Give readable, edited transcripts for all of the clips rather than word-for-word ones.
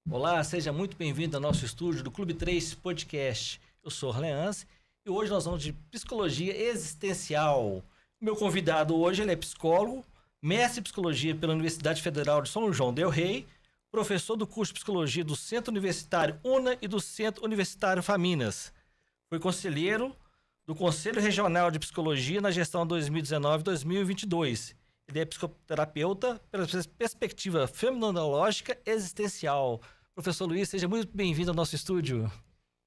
Olá, seja muito bem-vindo ao nosso estúdio do Clube 3 Podcast. Eu sou Orleans e hoje nós vamos de psicologia existencial. Meu convidado hoje ele é psicólogo, mestre em psicologia pela Universidade Federal de São João del Rei, professor do curso de psicologia do Centro Universitário UNA e do Centro Universitário Faminas. Foi conselheiro do Conselho Regional de Psicologia na gestão 2019-2022. Ele é psicoterapeuta pela perspectiva fenomenológica existencial. Professor Luiz, seja muito bem-vindo ao nosso estúdio.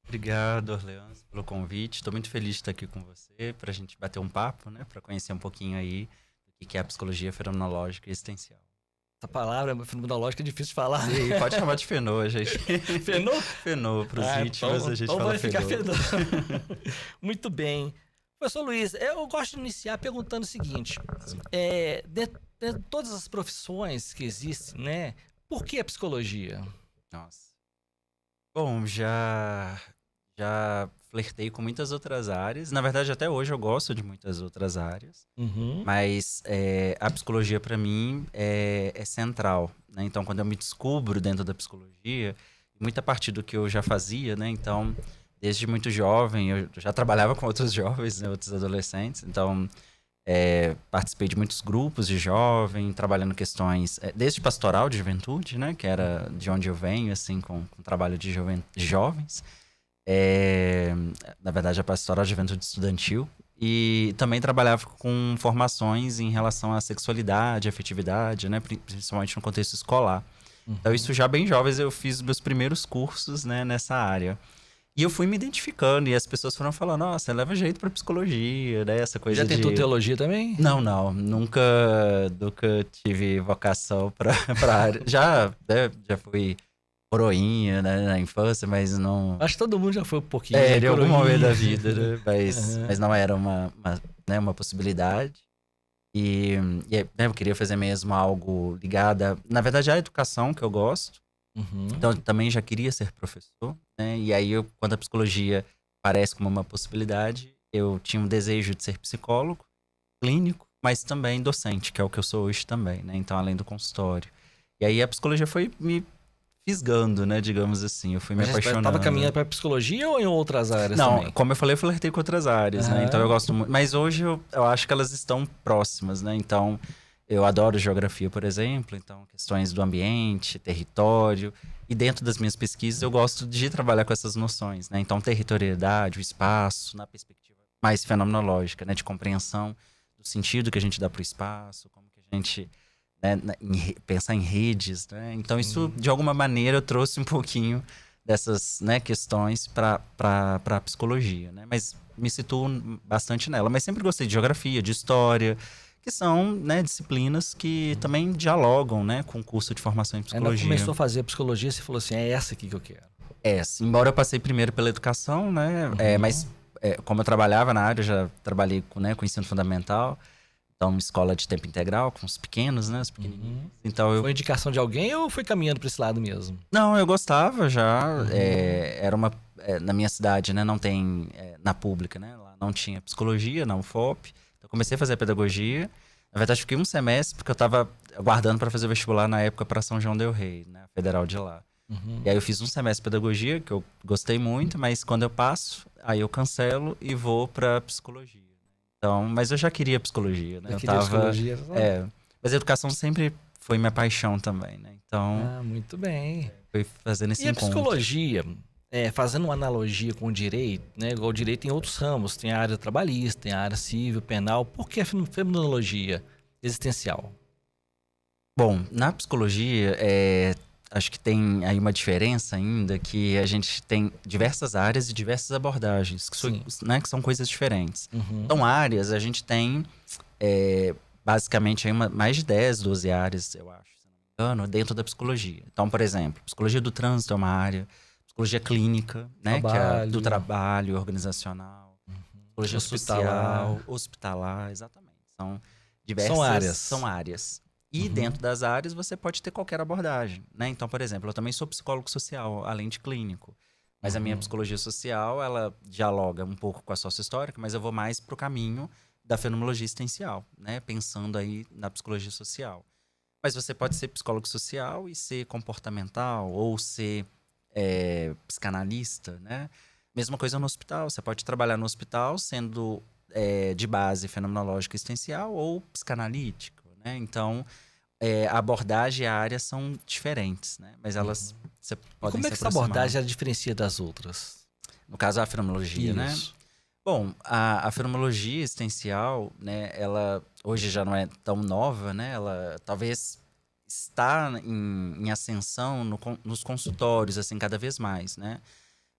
Obrigado, Orleans, pelo convite. Estou muito feliz de estar aqui com você para a gente bater um papo, né? Para conhecer um pouquinho aí do que é a psicologia fenomenológica existencial. Essa palavra fenomenológica é difícil de falar. Sim, pode chamar de fenô, gente. Fenô? Fenô, para os íntimos então, a gente então fala vai ficar fenô. Muito bem. Professor Luiz, eu gosto de iniciar perguntando o seguinte. De todas as profissões que existem, né? Por que a psicologia? Nossa. Bom, já flertei com muitas outras áreas. Na verdade, até hoje eu gosto de muitas outras áreas. Uhum. Mas a psicologia, para mim, é central, né? Então, quando eu me descubro dentro da psicologia, muita parte do que eu já fazia, né? Então, desde muito jovem, eu já trabalhava com outros jovens, né? Outros adolescentes. Então, participei de muitos grupos de jovem, trabalhando questões, desde pastoral de juventude, né? Que era de onde eu venho, assim, com trabalho de jovens. Na verdade, a pastoral de juventude estudantil. E também trabalhava com formações em relação à sexualidade, afetividade, né? Principalmente no contexto escolar. Então, isso já bem jovens, eu fiz meus primeiros cursos, né, nessa área. E eu fui me identificando, e as pessoas foram falando, nossa, leva jeito pra psicologia, né? Essa coisa Já tentou teologia também? Não, nunca tive vocação pra área. Já fui coroinha, né, na infância, mas não... Acho que todo mundo já foi um pouquinho. em algum momento da vida, né? Uhum. Mas não era uma possibilidade. Né, eu queria fazer mesmo algo ligado na verdade, à educação, que eu gosto. Uhum. Então, eu também já queria ser professor, né? E aí, quando a psicologia parece como uma possibilidade, eu tinha um desejo de ser psicólogo, clínico, mas também docente, que é o que eu sou hoje também, né? Então, além do consultório. E aí, a psicologia foi me fisgando, né? Digamos assim, eu fui me apaixonando. Você estava caminhando para psicologia ou em outras áreas Não, também? como eu falei, eu flertei com outras áreas, né? Então, eu gosto muito. Mas hoje, eu acho que elas estão próximas, né? Então... eu adoro geografia, por exemplo, então questões do ambiente, território. E dentro das minhas pesquisas eu gosto de trabalhar com essas noções, né? Então, territorialidade, o espaço, na perspectiva mais fenomenológica, né? De compreensão do sentido que a gente dá para o espaço, como que a gente, né? Pensar em redes, né? Então, isso, de alguma maneira, eu trouxe um pouquinho dessas, né, questões para a psicologia, né? Mas me situo bastante nela. Mas sempre gostei de geografia, de história, que são, né, disciplinas que também dialogam, né, com o curso de formação em psicologia. Quando começou a fazer psicologia, você falou assim, é essa aqui que eu quero. Embora eu passei primeiro pela educação, né, mas como eu trabalhava na área, eu já trabalhei com ensino fundamental, então escola de tempo integral, com os pequenos, né, os pequenininhos. Então, Foi indicação de alguém ou foi caminhando para esse lado mesmo? Não, eu gostava já, era na minha cidade, né, não tem, na pública, né, lá não tinha psicologia, na UFOP. Eu comecei a fazer pedagogia. Na verdade, fiquei um semestre, porque eu estava aguardando para fazer o vestibular na época para São João del Rei, né? Federal de lá. E aí eu fiz um semestre de pedagogia, que eu gostei muito, mas quando eu passo, aí eu cancelo e vou para psicologia. Então, mas eu já queria psicologia, né? Psicologia. Mas a educação sempre foi minha paixão também, né? Então, muito bem. foi fazendo esse encontro. E a psicologia... fazendo uma analogia com o direito, né? Igual o direito tem outros ramos, tem a área trabalhista, tem a área civil, penal. Por que a fenomenologia existencial? Bom, na psicologia, acho que tem aí uma diferença ainda, que a gente tem diversas áreas e diversas abordagens, que são coisas diferentes. Então, áreas, a gente tem basicamente aí mais de 10, 12 áreas, eu acho, se não me engano, dentro da psicologia. Então, por exemplo, psicologia do trânsito é uma área, psicologia clínica, né, que é do trabalho organizacional, psicologia social, hospitalar, exatamente. São diversas... São áreas. E dentro das áreas você pode ter qualquer abordagem, né? Então, por exemplo, eu também sou psicólogo social, além de clínico. Mas a minha psicologia social, ela dialoga um pouco com a sócio-histórica, mas eu vou mais pro caminho da fenomenologia existencial, né? Pensando aí na psicologia social. Mas você pode ser psicólogo social e ser comportamental, ou ser psicanalista, né? Mesma coisa no hospital. Você pode trabalhar no hospital sendo de base fenomenológica existencial ou psicanalítico, né? Então, a abordagem e a área são diferentes, né? Mas elas E podem como é se que essa aproximar. abordagem ela diferencia das outras? No caso, a fenomenologia, né? Isso. Bom, a fenomenologia existencial, né? Ela hoje já não é tão nova, né? Ela talvez está em ascensão nos consultórios, assim, cada vez mais, né?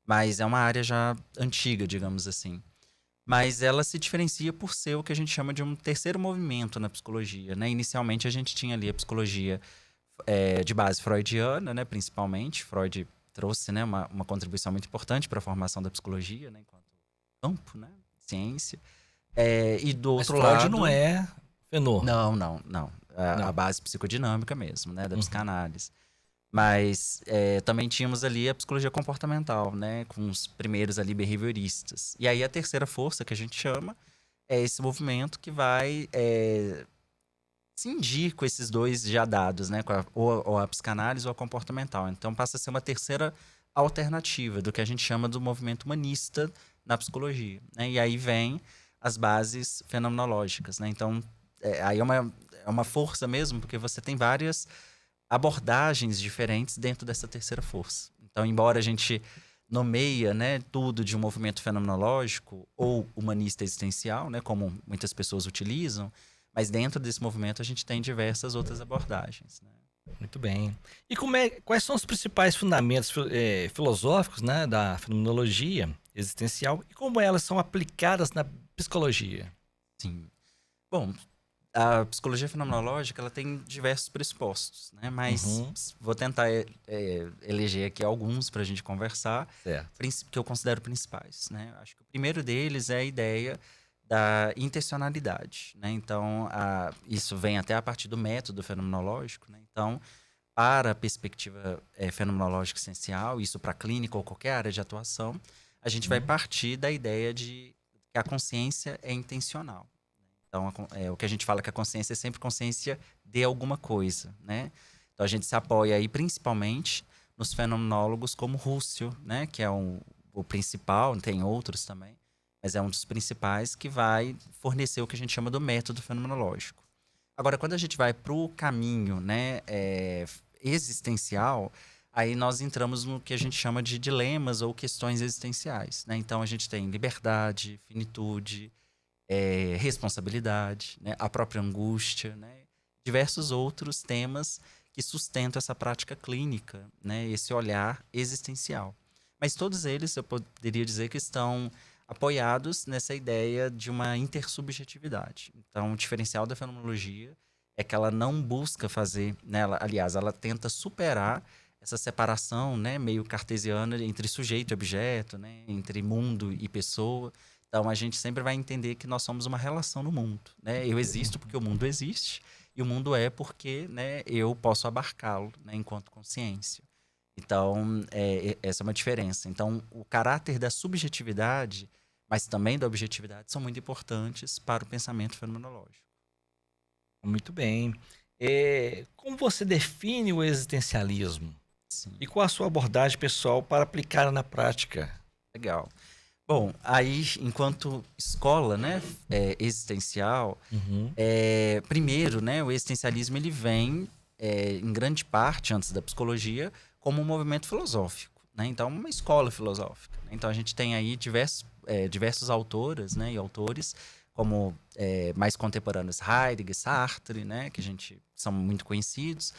Mas é uma área já antiga, digamos assim. Mas ela se diferencia por ser o que a gente chama de um terceiro movimento na psicologia, né? Inicialmente a gente tinha ali a psicologia de base freudiana, né? Principalmente. Freud trouxe, né, uma contribuição muito importante para a formação da psicologia, né? Enquanto campo, né? Ciência. E do Mas outro Freud lado... não é fenô. Não. Não. A base psicodinâmica mesmo, né? Da psicanálise. Mas também tínhamos ali a psicologia comportamental, né? Com os primeiros ali behavioristas. E aí a terceira força que a gente chama é esse movimento que vai cindir com esses dois já dados, né? Ou a psicanálise ou a comportamental. Então passa a ser uma terceira alternativa do que a gente chama do movimento humanista na psicologia, né? E aí vem as bases fenomenológicas, né? Então aí é uma força mesmo, porque você tem várias abordagens diferentes dentro dessa terceira força. Então, embora a gente nomeia, né, tudo de um movimento fenomenológico ou humanista existencial, né, como muitas pessoas utilizam, mas dentro desse movimento a gente tem diversas outras abordagens, né? Muito bem. E quais são os principais fundamentos filosóficos, né, da fenomenologia existencial e como elas são aplicadas na psicologia? Sim. Bom, a psicologia fenomenológica ela tem diversos pressupostos, né? Mas vou tentar eleger aqui alguns para a gente conversar, Certo. que eu considero principais, né? Acho que o primeiro deles é a ideia da intencionalidade, né? Então, isso vem até a partir do método fenomenológico, né? Então, para a perspectiva fenomenológica essencial, isso para a clínica ou qualquer área de atuação, a gente vai partir da ideia de que a consciência é intencional. Então, o que a gente fala que a consciência é sempre consciência de alguma coisa, né? Então, a gente se apoia aí principalmente nos fenomenólogos como Husserl, né? Que é o principal, tem outros também, mas é um dos principais que vai fornecer o que a gente chama do método fenomenológico. Agora, quando a gente vai para o caminho, né, existencial, aí nós entramos no que a gente chama de dilemas ou questões existenciais, né? Então, a gente tem liberdade, finitude, responsabilidade, né? A própria angústia, né? Diversos outros temas que sustentam essa prática clínica, né? Esse olhar existencial. Mas todos eles, eu poderia dizer que estão apoiados nessa ideia de uma intersubjetividade. Então, o diferencial da fenomenologia é que ela não busca fazer, né? Aliás, ela tenta superar essa separação, né? Meio cartesiana entre sujeito e objeto, né? Entre mundo e pessoa. Então, a gente sempre vai entender que nós somos uma relação no mundo, né? Eu existo porque o mundo existe e o mundo é porque, né, eu posso abarcá-lo, né, enquanto consciência. Então, essa é uma diferença. Então, o caráter da subjetividade, mas também da objetividade, são muito importantes para o pensamento fenomenológico. Muito bem. Como você define o existencialismo? Sim. E qual a sua abordagem pessoal para aplicar na prática? Legal. Bom, aí, enquanto escola, né, existencial, primeiro, né, o existencialismo ele vem, em grande parte, antes da psicologia, como um movimento filosófico, né? Então, uma escola filosófica. Então, a gente tem aí diversos autoras, né, e autores, como mais contemporâneos, Heidegger, Sartre, né, que são muito conhecidos,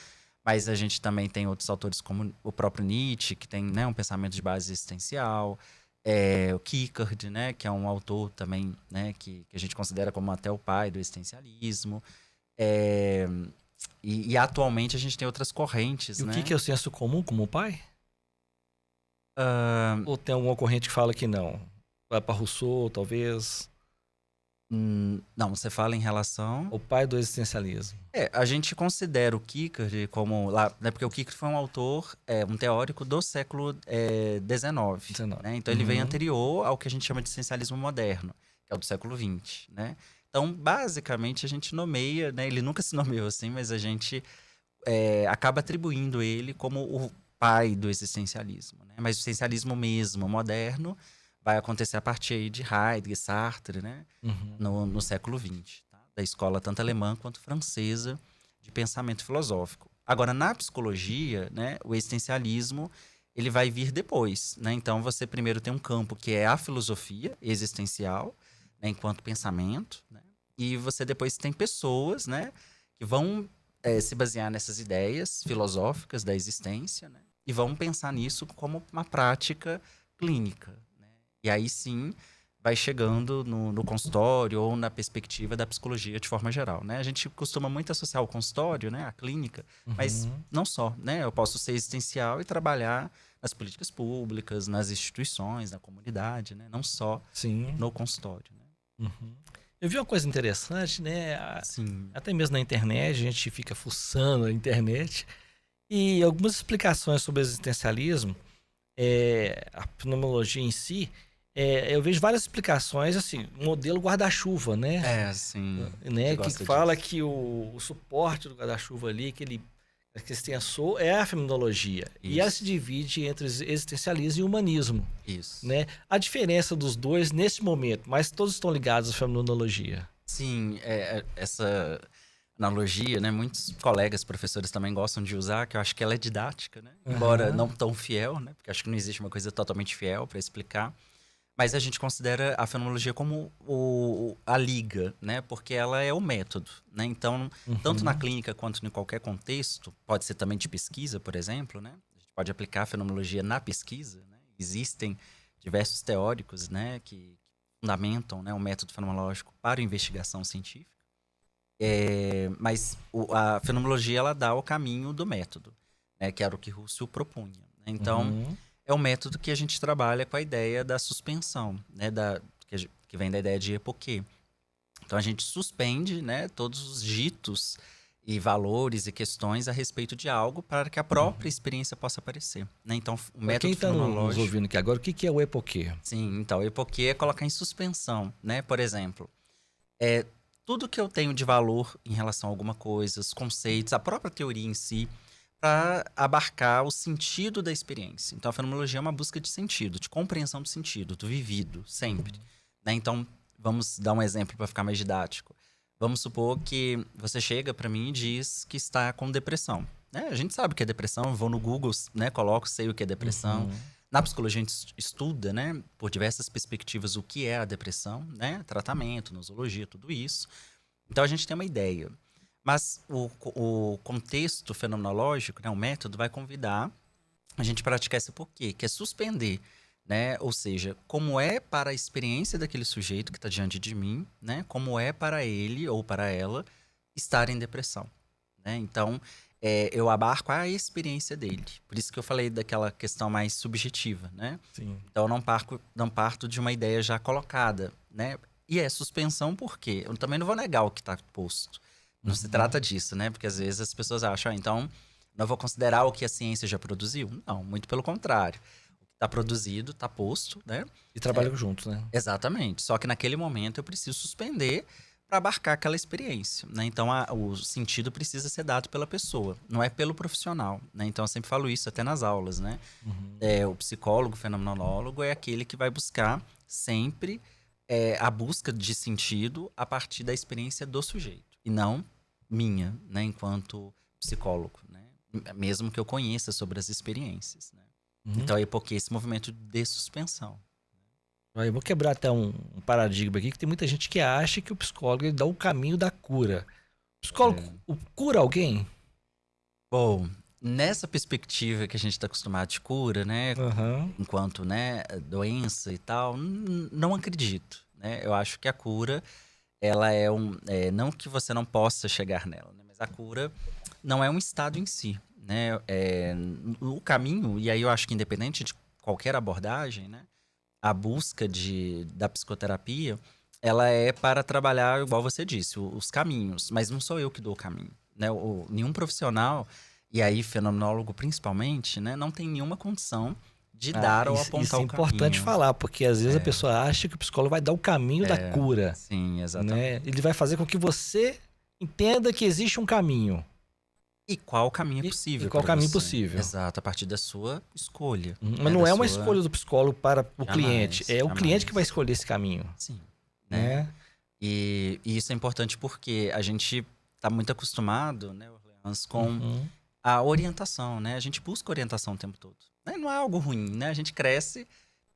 mas a gente também tem outros autores como o próprio Nietzsche, que tem, né, um pensamento de base existencial, o Kierkegaard, né, que é um autor também, né, que a gente considera como até o pai do existencialismo. E atualmente a gente tem outras correntes, E né? o que é o senso comum como pai? Ou tem alguma corrente que fala que não? Vai para Rousseau, talvez? Não, você fala em relação... O pai do existencialismo. A gente considera o Kierkegaard como... né, porque o Kierkegaard foi um autor, um teórico do século XIX. Né? Então, ele vem anterior ao que a gente chama de existencialismo moderno, que é o do século XX. Né? Então, basicamente, a gente nomeia... Né? Ele nunca se nomeou assim, mas a gente acaba atribuindo ele como o pai do existencialismo, né? Mas o existencialismo mesmo, moderno, vai acontecer a partir aí de Heidegger, Sartre, né? No século XX, tá? Da escola tanto alemã quanto francesa de pensamento filosófico. Agora, na psicologia, né, o existencialismo ele vai vir depois, né? Então, você primeiro tem um campo que é a filosofia existencial, né, enquanto pensamento, né? E você depois tem pessoas, né, que vão se basear nessas ideias filosóficas da existência, né? E vão pensar nisso como uma prática clínica, né? E aí sim vai chegando no consultório ou na perspectiva da psicologia de forma geral, né? A gente costuma muito associar o consultório, né, à clínica, mas não só, né? Eu posso ser existencial e trabalhar nas políticas públicas, nas instituições, na comunidade, né? Não só no consultório, né? Eu vi uma coisa interessante, né? Sim. Até mesmo na internet, a gente fica fuçando a internet e algumas explicações sobre o existencialismo, a fenomenologia em si. Eu vejo várias explicações, assim, modelo guarda-chuva, né? Sim. Né? Que fala disso. Que o suporte do guarda-chuva ali, que se tenha é a fenomenologia. Isso. E ela se divide entre existencialismo e humanismo. Isso. Né? A diferença dos dois nesse momento, mas todos estão ligados à fenomenologia. Sim, essa analogia, né? Muitos colegas, professores também gostam de usar, que eu acho que ela é didática, né? Embora não tão fiel, né? Porque acho que não existe uma coisa totalmente fiel para explicar. Mas a gente considera a fenomenologia como a liga, né? Porque ela é o método, né? Então, tanto na clínica quanto em qualquer contexto, pode ser também de pesquisa, por exemplo, né? A gente pode aplicar a fenomenologia na pesquisa, né? Existem diversos teóricos, né? Que fundamentam, né, o método fenomenológico para a investigação científica. Mas a fenomenologia, ela dá o caminho do método, né? Que era o que Russell propunha, né? Então... é um método que a gente trabalha com a ideia da suspensão, né, que vem da ideia de epoquê. Então, a gente suspende, né, todos os ditos e valores e questões a respeito de algo para que a própria experiência possa aparecer, né? Então, o método fenomenológico... Quem está nos ouvindo aqui agora, o que é o epoquê? Sim, então, o epoquê é colocar em suspensão, né? Por exemplo, tudo que eu tenho de valor em relação a alguma coisa, os conceitos, a própria teoria em si, para abarcar o sentido da experiência. Então, a fenomenologia é uma busca de sentido, de compreensão do sentido, do vivido, sempre. Né? Então, vamos dar um exemplo para ficar mais didático. Vamos supor que você chega para mim e diz que está com depressão. Né? A gente sabe o que é depressão, eu vou no Google, né? Coloco, sei o que é depressão. Na psicologia, a gente estuda, né? Por diversas perspectivas, o que é a depressão, né? Tratamento, nosologia, tudo isso. Então, a gente tem uma ideia. Mas o contexto fenomenológico, né, o método, vai convidar a gente a praticar esse porquê, que é suspender, né? Ou seja, como é para a experiência daquele sujeito que está diante de mim, né? Como é para ele ou para ela estar em depressão, né? Então, eu abarco a experiência dele. Por isso que eu falei daquela questão mais subjetiva, né? Sim. Então, eu não parto de uma ideia já colocada, né? E suspensão por quê? Eu também não vou negar o que está posto. Não se trata disso, né? Porque às vezes as pessoas acham, então, não vou considerar o que a ciência já produziu. Não, muito pelo contrário. O que está produzido, está posto, né? E trabalham juntos, né? Exatamente. Só que naquele momento eu preciso suspender para abarcar aquela experiência, né? Então, o sentido precisa ser dado pela pessoa, não é pelo profissional, né? Então, eu sempre falo isso até nas aulas, né? O psicólogo, fenomenólogo é aquele que vai buscar sempre a busca de sentido a partir da experiência do sujeito. E não minha, né, enquanto psicólogo, né? Mesmo que eu conheça sobre as experiências, né? Então, é porque esse movimento de suspensão. Eu vou quebrar até um paradigma aqui, que tem muita gente que acha que o psicólogo ele dá o caminho da cura. O psicólogo cura alguém? Bom, nessa perspectiva que a gente está acostumado de cura, né, enquanto, né, doença e tal, não acredito, né? Eu acho que a cura... ela não que você não possa chegar nela, né? Mas a cura não é um estado em si, né? O caminho, e aí eu acho que independente de qualquer abordagem, né? A busca da psicoterapia, ela é para trabalhar, igual você disse, os caminhos. Mas não sou eu que dou o caminho, né? Nenhum profissional, e aí fenomenólogo principalmente, né? Não tem nenhuma condição de dar ou apontar isso é o caminho. Importante falar, porque às vezes a pessoa acha que o psicólogo vai dar o caminho da cura. Sim, exatamente. Né? Ele vai fazer com que você entenda que existe um caminho. E qual caminho é possível. E qual caminho você. possível. Exato, a partir da sua escolha. Mas não é uma escolha do psicólogo para o cliente. É o jamais. cliente que vai escolher esse caminho. Sim. Né? E isso é importante porque a gente está muito acostumado, né, Orleans, com a orientação, né? A gente busca orientação o tempo todo. Né? Não é algo ruim, né? A gente cresce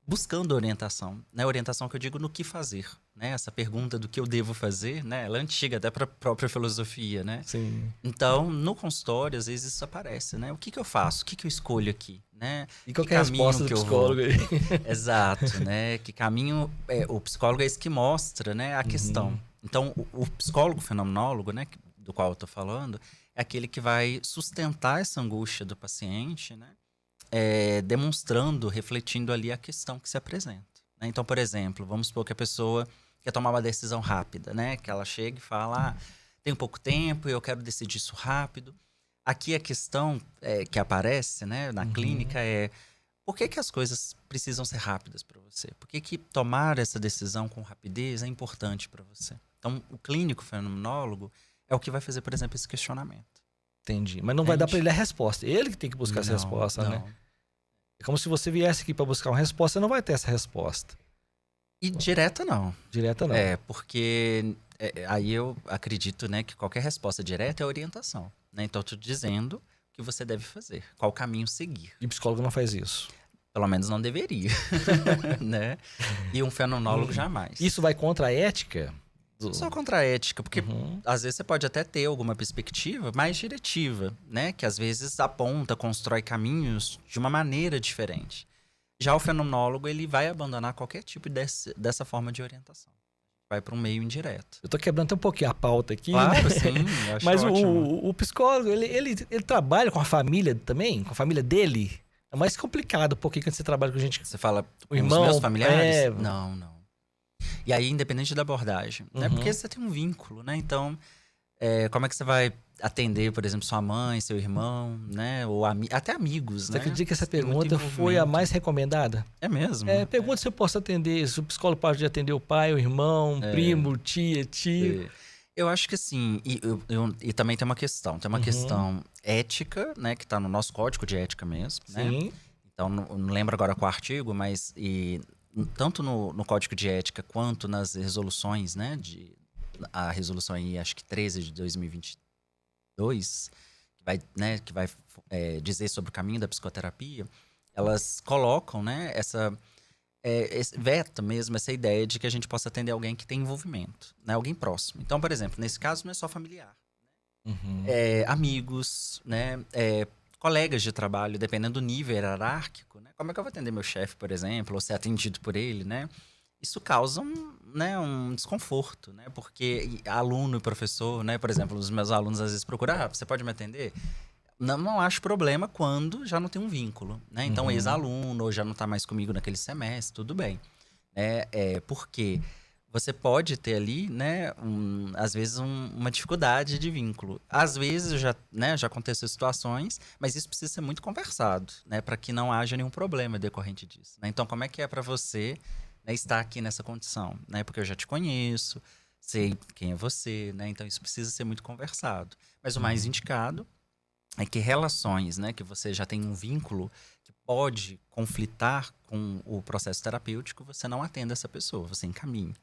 buscando orientação. Né? Orientação que eu digo no que fazer. Né? Essa pergunta do que eu devo fazer, né? Ela é antiga até para a própria filosofia, né? Sim. Então, no consultório, às vezes isso aparece, né? O que eu faço? O que eu escolho aqui? Né? E qual que é a resposta do psicólogo aí? Exato, né? Que caminho... o psicólogo é esse que mostra, né, a questão. Então, o psicólogo fenomenólogo, né, do qual eu estou falando, é aquele que vai sustentar essa angústia do paciente, né? Demonstrando, refletindo ali a questão que se apresenta. Né? Então, por exemplo, vamos supor que a pessoa quer tomar uma decisão rápida, né? Que ela chega e fala, tenho pouco tempo e eu quero decidir isso rápido. Aqui a questão que aparece, né, na clínica é por que as coisas precisam ser rápidas para você? Por que tomar essa decisão com rapidez é importante para você? Então, o clínico fenomenólogo é o que vai fazer, por exemplo, esse questionamento. Entendi. Mas não vai dar para ele a resposta. Ele que tem que buscar essa resposta, não. né? É como se você viesse aqui para buscar uma resposta, você não vai ter essa resposta. E direta não. Direta não. Porque aí eu acredito, né, que qualquer resposta direta é orientação. Né? Então, eu estou dizendo o que você deve fazer, qual caminho seguir. E o psicólogo não faz isso. Pelo menos não deveria. Né? E um fenomenólogo jamais. Isso vai contra a ética? Só contra a ética, porque às vezes você pode até ter alguma perspectiva mais diretiva, né? Que às vezes aponta, constrói caminhos de uma maneira diferente. Já o fenomenólogo, ele vai abandonar qualquer tipo dessa forma de orientação. Vai para um meio indireto. Eu tô quebrando até um pouquinho a pauta aqui. Claro, né? sim. Eu acho Mas ótimo. o psicólogo, ele trabalha com a família também? Com a família dele? É mais complicado um pouquinho quando você trabalha com gente... Você fala com o irmão, os meus familiares? Não. E aí, independente da abordagem, né? Porque você tem um vínculo, né? Então, como é que você vai atender, por exemplo, sua mãe, seu irmão, né? Ou até amigos, Você né? acredita que essa pergunta foi a mais recomendada? É mesmo? Pergunta se eu posso atender, se o psicólogo pode atender o pai, o irmão, primo, tia, tio. Eu acho que sim. E também tem uma questão. Tem uma questão ética, né? Que está no nosso código de ética mesmo, né? Sim. Então, não lembro agora qual artigo, mas... tanto no Código de Ética quanto nas resoluções, né? A resolução aí, acho que 13 de 2022, que vai dizer sobre o caminho da psicoterapia, elas colocam, né? Veta mesmo essa ideia de que a gente possa atender alguém que tem envolvimento, né? Alguém próximo. Então, por exemplo, nesse caso não é só familiar. Amigos, né? Colegas de trabalho, dependendo do nível hierárquico, né? Como é que eu vou atender meu chefe, por exemplo, ou ser atendido por ele, né? Isso causa um desconforto, né? Porque aluno e professor, né? Por exemplo, os meus alunos às vezes procuram, você pode me atender? Não acho problema quando já não tem um vínculo, né? Então, ex-aluno, ou já não está mais comigo naquele semestre, tudo bem. Porque você pode ter ali, né, às vezes uma dificuldade de vínculo. Às vezes já aconteceu situações, mas isso precisa ser muito conversado, né, para que não haja nenhum problema decorrente disso. Né? Então, como é que é para você, né, estar aqui nessa condição? Né? Porque eu já te conheço, sei quem é você, né? Então isso precisa ser muito conversado. Mas o mais indicado é que relações, né, que você já tem um vínculo que pode conflitar com o processo terapêutico, você não atenda essa pessoa, você encaminha.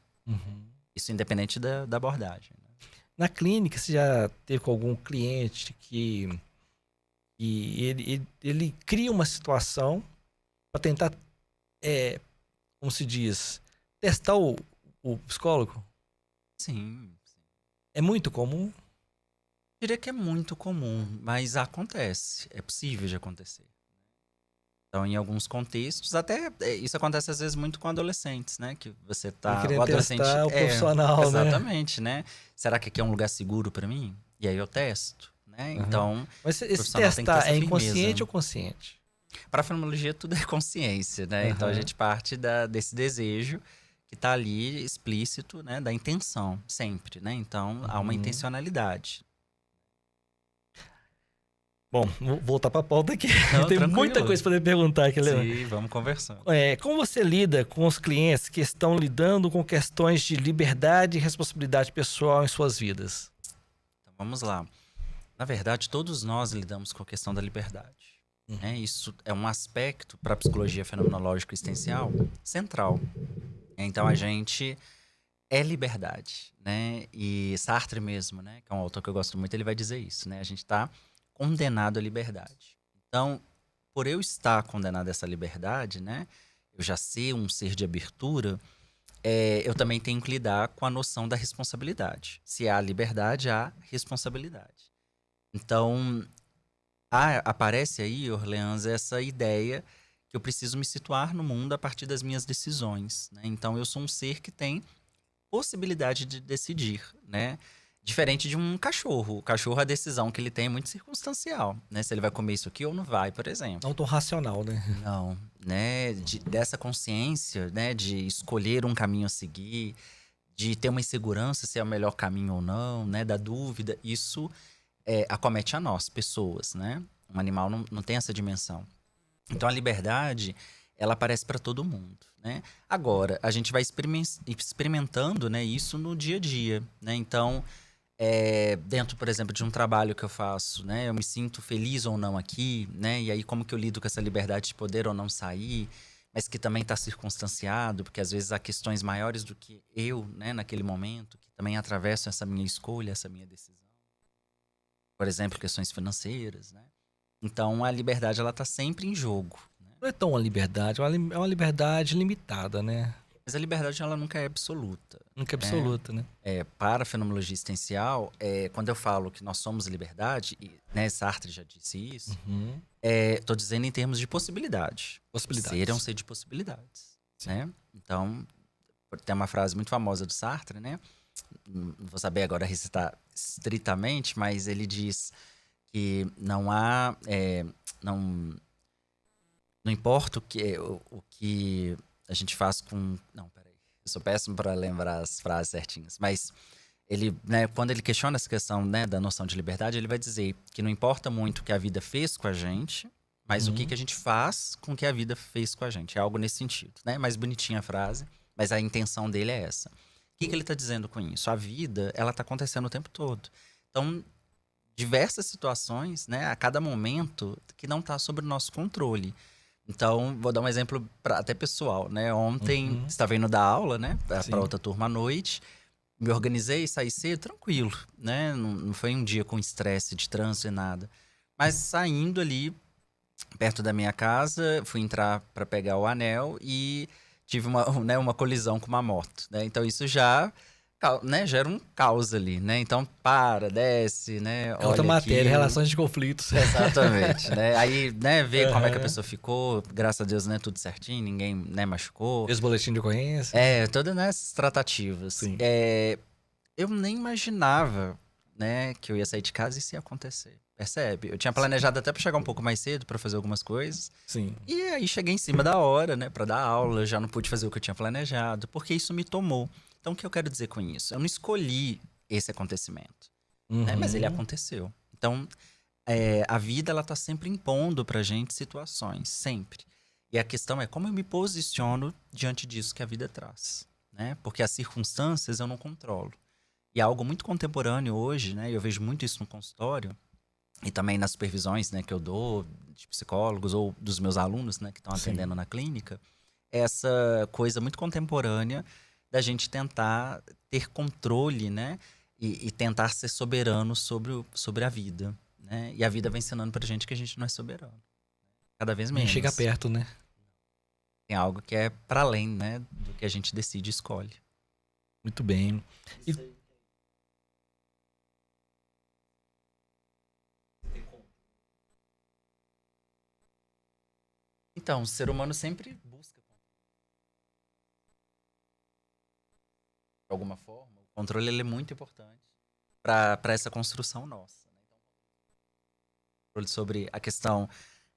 Isso independente da abordagem. Né? Na clínica, você já teve com algum cliente que ele cria uma situação para tentar, como se diz, testar o psicólogo? Sim. É muito comum? Eu diria que é muito comum, mas acontece. É possível de acontecer. Então, em alguns contextos, até isso acontece às vezes muito com adolescentes, né? Que você tá... O adolescente testar o profissional, exatamente, né? Será que aqui é um lugar seguro para mim? E aí eu testo, né? Então, mas esse testar é inconsciente ou consciente? Para a fenomenologia, tudo é consciência, né? Então, a gente parte desse desejo que está ali explícito, né? Da intenção, sempre, né? Então, há uma intencionalidade. Bom, vou voltar para a pauta aqui. Não, tem muita coisa para poder perguntar aqui, Leandro. Sim, vamos conversando. Como você lida com os clientes que estão lidando com questões de liberdade e responsabilidade pessoal em suas vidas? Então, vamos lá. Na verdade, todos nós lidamos com a questão da liberdade. Uhum. Né? Isso é um aspecto para a psicologia fenomenológica existencial central. Então, a gente é liberdade, né? E Sartre mesmo, né, que é um autor que eu gosto muito, ele vai dizer isso, né? A gente está condenado à liberdade. Então, por eu estar condenado a essa liberdade, né, eu já ser um ser de abertura, eu também tenho que lidar com a noção da responsabilidade. Se há liberdade, há responsabilidade. Então, aparece aí, Orleans, essa ideia que eu preciso me situar no mundo a partir das minhas decisões, né? Então, eu sou um ser que tem possibilidade de decidir, né? Diferente de um cachorro. O cachorro, a decisão que ele tem é muito circunstancial, né? Se ele vai comer isso aqui ou não vai, por exemplo. Não tão racional, né? Não, né? Dessa consciência, né? De escolher um caminho a seguir, de ter uma insegurança se é o melhor caminho ou não, né? Da dúvida. Isso acomete a nós, pessoas, né? Um animal não tem essa dimensão. Então, a liberdade, ela aparece para todo mundo, né? Agora, a gente vai experimentando, né, isso no dia a dia, né? Então, dentro, por exemplo, de um trabalho que eu faço, né? Eu me sinto feliz ou não aqui, né? E aí, como que eu lido com essa liberdade de poder ou não sair, mas que também está circunstanciado, porque às vezes há questões maiores do que eu, né, naquele momento, que também atravessam essa minha escolha, essa minha decisão. Por exemplo, questões financeiras, né? Então, a liberdade, ela está sempre em jogo, né? Não é tão uma liberdade, é uma liberdade limitada, né? Mas a liberdade, ela nunca é absoluta. Nunca é absoluta, né? Para a fenomenologia existencial, quando eu falo que nós somos liberdade, e, né, Sartre já disse isso, Uhum. Tô dizendo em termos de possibilidade. Possibilidades. Ser é um ser de possibilidades, né? Então, tem uma frase muito famosa do Sartre, né? Não vou saber agora recitar estritamente, mas ele diz que não há... não importa o que a gente faz com... Não, peraí. Eu sou péssimo para lembrar as frases certinhas. Mas ele, né, quando ele questiona essa questão, né, da noção de liberdade, ele vai dizer que não importa muito o que a vida fez com a gente, mas o que a gente faz com o que a vida fez com a gente. É algo nesse sentido, né? Mais bonitinha a frase, mas a intenção dele é essa. O que ele está dizendo com isso? A vida, ela está acontecendo o tempo todo. Então, diversas situações, né, a cada momento, que não está sob o nosso controle. Então, vou dar um exemplo até pessoal, né? Ontem, estava indo dar aula, né? Para outra turma à noite. Me organizei, saí cedo, tranquilo, né? Não foi um dia com estresse de trânsito e nada. Mas saindo ali, perto da minha casa, fui entrar para pegar o anel e tive uma colisão com uma moto, né? Então, isso já... né, gera um caos ali, né? Então, desce, né? É outra matéria, relações de conflitos. Exatamente, né? Aí, né, ver como é que a pessoa ficou. Graças a Deus, né, tudo certinho, ninguém, né, machucou. Esse boletim de ocorrência. Todas essas tratativas. Sim. Eu nem imaginava, né, que eu ia sair de casa e isso ia acontecer. Percebe? Eu tinha planejado até para chegar um pouco mais cedo para fazer algumas coisas. Sim. E aí cheguei em cima da hora, né, para dar aula, já não pude fazer o que eu tinha planejado, porque isso me tomou. Então, o que eu quero dizer com isso? Eu não escolhi esse acontecimento, né? Mas ele aconteceu. Então, a vida, ela tá sempre impondo pra gente situações, sempre. E a questão é como eu me posiciono diante disso que a vida traz, né? Porque as circunstâncias eu não controlo. E é algo muito contemporâneo hoje, né? Eu vejo muito isso no consultório e também nas supervisões, né, que eu dou de psicólogos ou dos meus alunos, né, que estão atendendo na clínica. Essa coisa muito contemporânea da gente tentar ter controle, né? E tentar ser soberano sobre a vida, né? E a vida vai ensinando pra gente que a gente não é soberano. Cada vez menos. Nem chega perto, né? Tem algo que é para além, né? Do que a gente decide e escolhe. Muito bem. Então, o ser humano sempre busca de alguma forma. O controle, ele é muito importante para essa construção nossa, né? Então, controle sobre a questão,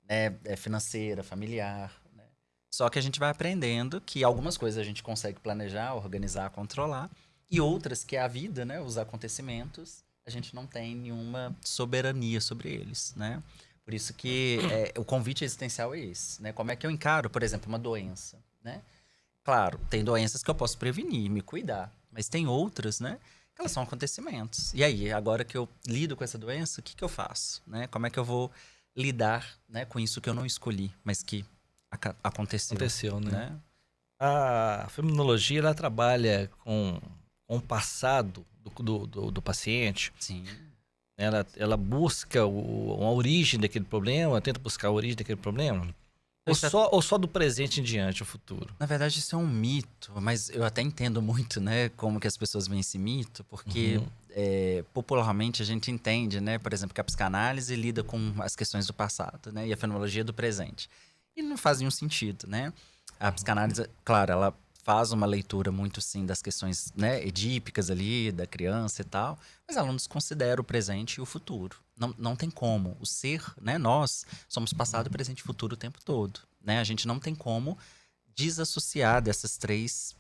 né, financeira, familiar, né? Só que a gente vai aprendendo que algumas coisas a gente consegue planejar, organizar, controlar, e outras que é a vida, né, os acontecimentos, a gente não tem nenhuma soberania sobre eles, né? Por isso que o convite existencial é esse, né? Como é que eu encaro, por exemplo, uma doença, né? Claro, tem doenças que eu posso prevenir, me cuidar. Mas tem outras, né? Elas são acontecimentos. E aí, agora que eu lido com essa doença, o que eu faço? Né? Como é que eu vou lidar, né, com isso que eu não escolhi, mas que aconteceu? Aconteceu, né? A fenomenologia, ela trabalha com o passado do paciente. Sim. Ela busca uma origem daquele problema, tenta buscar a origem daquele problema. Ou só do presente em diante, o futuro? Na verdade, isso é um mito, mas eu até entendo muito, né, como que as pessoas veem esse mito, porque popularmente a gente entende, né, por exemplo, que a psicanálise lida com as questões do passado, né, e a fenomenologia do presente. E não faz nenhum sentido, né? A psicanálise, claro, ela faz uma leitura muito, sim, das questões, né, edípicas ali, da criança e tal, mas ela não desconsidera o presente e o futuro. Não tem como. O ser, né, nós somos passado, presente e futuro o tempo todo, né? A gente não tem como desassociar dessas três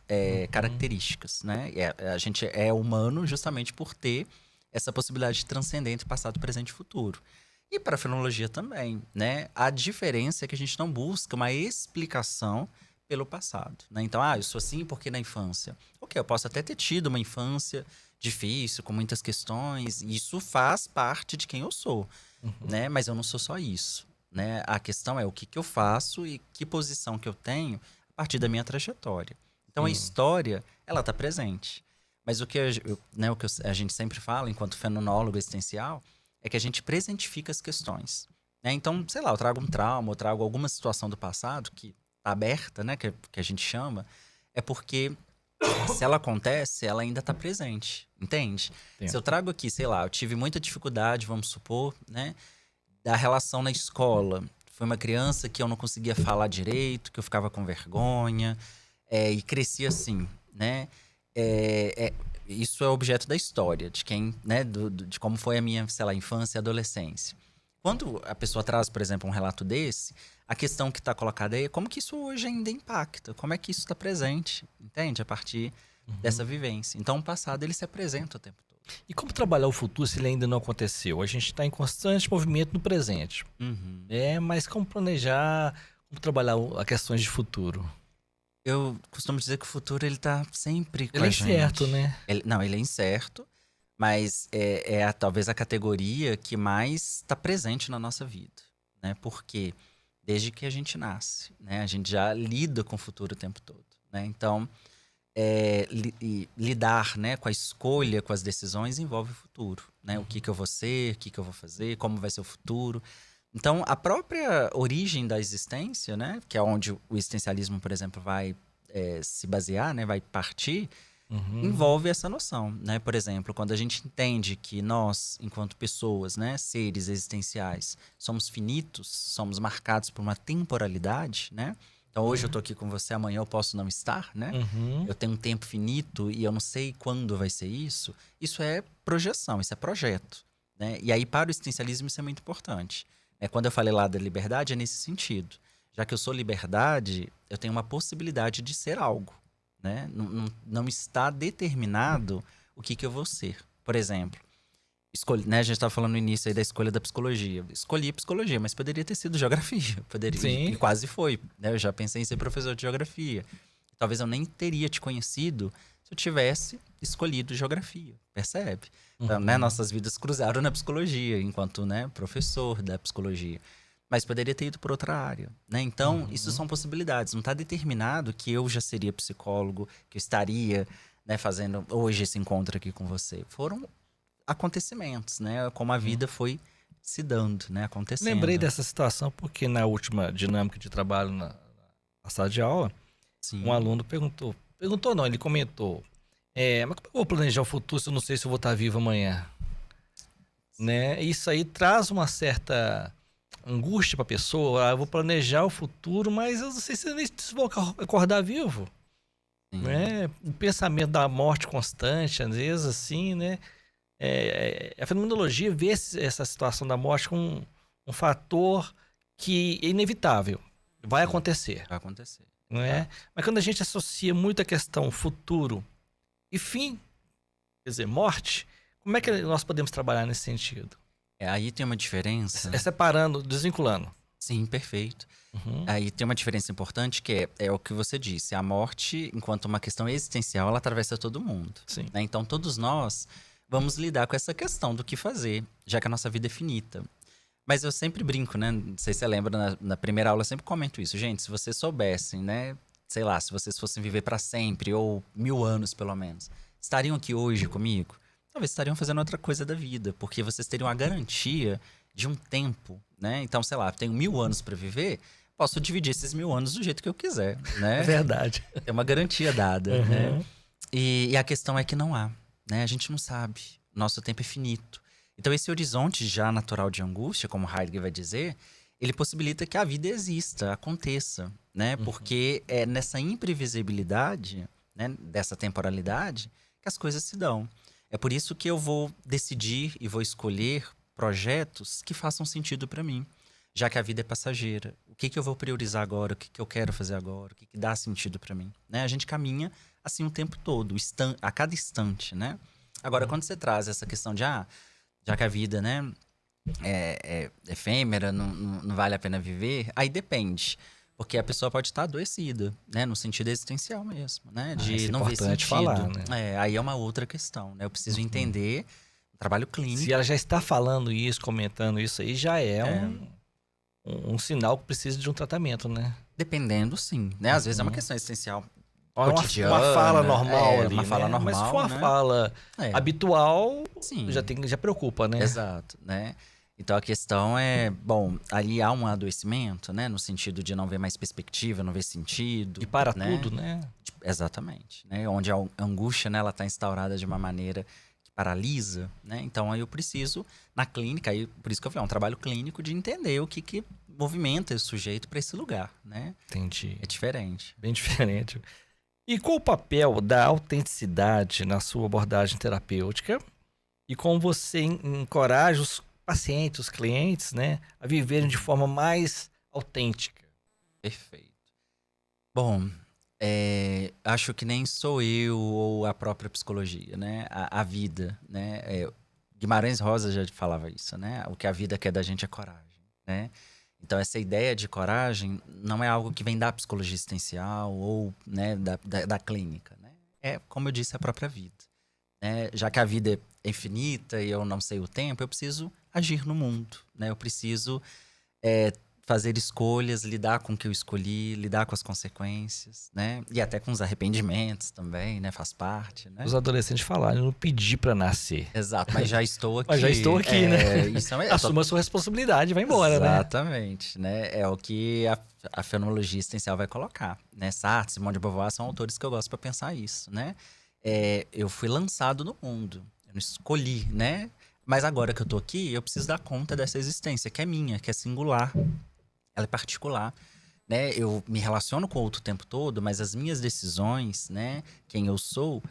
características, né? A gente é humano justamente por ter essa possibilidade de transcender entre passado, presente e futuro. E para a fenomenologia também, né? A diferença é que a gente não busca uma explicação pelo passado, né? Então, eu sou assim porque na infância. Ok, eu posso até ter tido uma infância difícil, com muitas questões, e isso faz parte de quem eu sou, né? Mas eu não sou só isso, né? A questão é o que eu faço e que posição que eu tenho a partir da minha trajetória. Então, a história, ela está presente. Mas o que a gente sempre fala, enquanto fenomenólogo existencial, é que a gente presentifica as questões, né? Então, sei lá, eu trago um trauma, eu trago alguma situação do passado que está aberta, né? Que a gente chama, é porque se ela acontece, ela ainda está presente, entende? Entendo. Se eu trago aqui, sei lá, eu tive muita dificuldade, vamos supor, né? Da relação na escola. Foi uma criança que eu não conseguia falar direito, que eu ficava com vergonha, e cresci assim, né? Isso é objeto da história, de quem, né? De como foi a minha, sei lá, infância e adolescência. Quando a pessoa traz, por exemplo, um relato desse, a questão que está colocada aí é como que isso hoje ainda impacta, como é que isso está presente, entende? A partir dessa vivência. Então, o passado, ele se apresenta o tempo todo. E como trabalhar o futuro se ele ainda não aconteceu? A gente está em constante movimento no presente. Mas como planejar, como trabalhar as questões de futuro? Eu costumo dizer que o futuro, ele tá sempre com Ele a é gente. incerto, né? Ele é incerto, mas talvez a categoria que mais está presente na nossa vida, né? Porque desde que a gente nasce, né? A gente já lida com o futuro o tempo todo, né? Então, lidar, né, com a escolha, com as decisões, envolve o futuro, né? O que eu vou ser, o que eu vou fazer, como vai ser o futuro. Então, a própria origem da existência, né? Que é onde o existencialismo, por exemplo, vai se basear, né? Vai partir, envolve essa noção, né? Por exemplo, quando a gente entende que nós, enquanto pessoas, né, seres existenciais, somos finitos, somos marcados por uma temporalidade, né? Então, hoje eu tô aqui com você, amanhã eu posso não estar, né? Eu tenho um tempo finito e eu não sei quando vai ser isso. Isso é projeção, isso é projeto, né? E aí, para o existencialismo, isso é muito importante. Quando eu falei lá da liberdade, é nesse sentido. Já que eu sou liberdade, eu tenho uma possibilidade de ser algo, né? Não está determinado o que eu vou ser. Por exemplo, né, a gente estava falando no início aí da escolha da psicologia. Escolhi psicologia, mas poderia ter sido geografia. Sim. E quase foi, né? Eu já pensei em ser professor de geografia. Talvez eu nem teria te conhecido se eu tivesse escolhido geografia, percebe? Então, né, nossas vidas cruzaram na psicologia, enquanto, né, professor da psicologia. Mas poderia ter ido por outra área, né? Então, isso são possibilidades. Não está determinado que eu já seria psicólogo, que eu estaria, né, fazendo hoje esse encontro aqui com você. Foram acontecimentos, né? Como a vida foi se dando, né? Acontecendo. Lembrei dessa situação porque na última dinâmica de trabalho na sala de aula, Sim. um aluno perguntou não, ele comentou, mas como eu vou planejar o futuro se eu não sei se eu vou estar vivo amanhã? Né? Isso aí traz uma certa angústia para a pessoa. Eu vou planejar o futuro, mas eu não sei se vou acordar vivo. Né? O pensamento da morte constante, às vezes, assim, né? A fenomenologia vê essa situação da morte como um fator que é inevitável. Vai acontecer. Vai acontecer. Não é? Mas quando a gente associa muito a questão futuro e fim, quer dizer, morte, como é que nós podemos trabalhar nesse sentido? Aí tem uma diferença. Separando, desvinculando. Sim, perfeito. Uhum. Aí tem uma diferença importante que é o que você disse. A morte, enquanto uma questão existencial, ela atravessa todo mundo. Sim. Né? Então, todos nós vamos lidar com essa questão do que fazer, já que a nossa vida é finita. Mas eu sempre brinco, né? Não sei se você lembra, na primeira aula eu sempre comento isso. Gente, se vocês soubessem, né? Sei lá, se vocês fossem viver para sempre, ou 1000 anos pelo menos, estariam aqui hoje comigo? Talvez estariam fazendo outra coisa da vida, porque vocês teriam a garantia de um tempo, né? Então, sei lá, tenho 1000 anos para viver, posso dividir esses 1000 anos do jeito que eu quiser, né? É verdade. É uma garantia dada, né? Uhum. E a questão é que não há, né? A gente não sabe. Nosso tempo é finito. Então, esse horizonte já natural de angústia, como Heidegger vai dizer, ele possibilita que a vida exista, aconteça, né? Porque é nessa imprevisibilidade, né, dessa temporalidade, que as coisas se dão. É por isso que eu vou decidir e vou escolher projetos que façam sentido para mim, já que a vida é passageira. O que eu vou priorizar agora? O que eu quero fazer agora? O que dá sentido para mim? Né? A gente caminha assim o tempo todo, a cada instante, né? Agora, quando você traz essa questão de, já que a vida, né, é efêmera, não vale a pena viver, aí depende. Porque a pessoa pode estar adoecida, né? No sentido existencial mesmo, né? De não ver sentido. Falar, né? Aí é uma outra questão, né? Eu preciso entender o trabalho clínico. Se ela já está falando isso, comentando isso aí, já é um sinal que precisa de um tratamento, né? Dependendo, sim. Né? Às vezes é uma questão existencial cotidiana. Uma fala normal ali, uma fala né? normal, mas se for uma né? fala habitual, sim. já preocupa, né? Exato, né? Então a questão é, bom, ali há um adoecimento, né? No sentido de não ver mais perspectiva, não ver sentido. E para né? tudo, né? Exatamente, né? Onde a angústia, né, ela está instaurada de uma maneira que paralisa, né? Então aí eu preciso, na clínica, aí, por isso que eu falei, é um trabalho clínico de entender o que movimenta esse sujeito para esse lugar, né? Entendi. É diferente. Bem diferente. E qual o papel da autenticidade na sua abordagem terapêutica? E como você encoraja os pacientes, os clientes, né, a viverem de forma mais autêntica? Perfeito. Bom, acho que nem sou eu ou a própria psicologia, né? A vida, né? Guimarães Rosa já falava isso, né? O que a vida quer da gente é coragem, né? Então, essa ideia de coragem não é algo que vem da psicologia existencial ou, né, da clínica, né? É, como eu disse, a própria vida. Né? Já que a vida é infinita e eu não sei o tempo, eu preciso agir no mundo, né? Eu preciso fazer escolhas, lidar com o que eu escolhi, lidar com as consequências, né? E até com os arrependimentos também, né? Faz parte, né? Os adolescentes falaram, eu não pedi para nascer. Exato, mas já estou aqui. Mas já estou aqui, né? Isso Assuma a sua responsabilidade, vai embora, Exatamente, né? É o que a fenomenologia existencial vai colocar, né? Sartre, Simone de Beauvoir são autores que eu gosto para pensar isso, né? Eu fui lançado no mundo, eu não escolhi, né? Mas agora que eu tô aqui, eu preciso dar conta dessa existência, que é minha, que é singular, ela é particular, né? Eu me relaciono com o outro o tempo todo, mas as minhas decisões, né? Quem eu sou,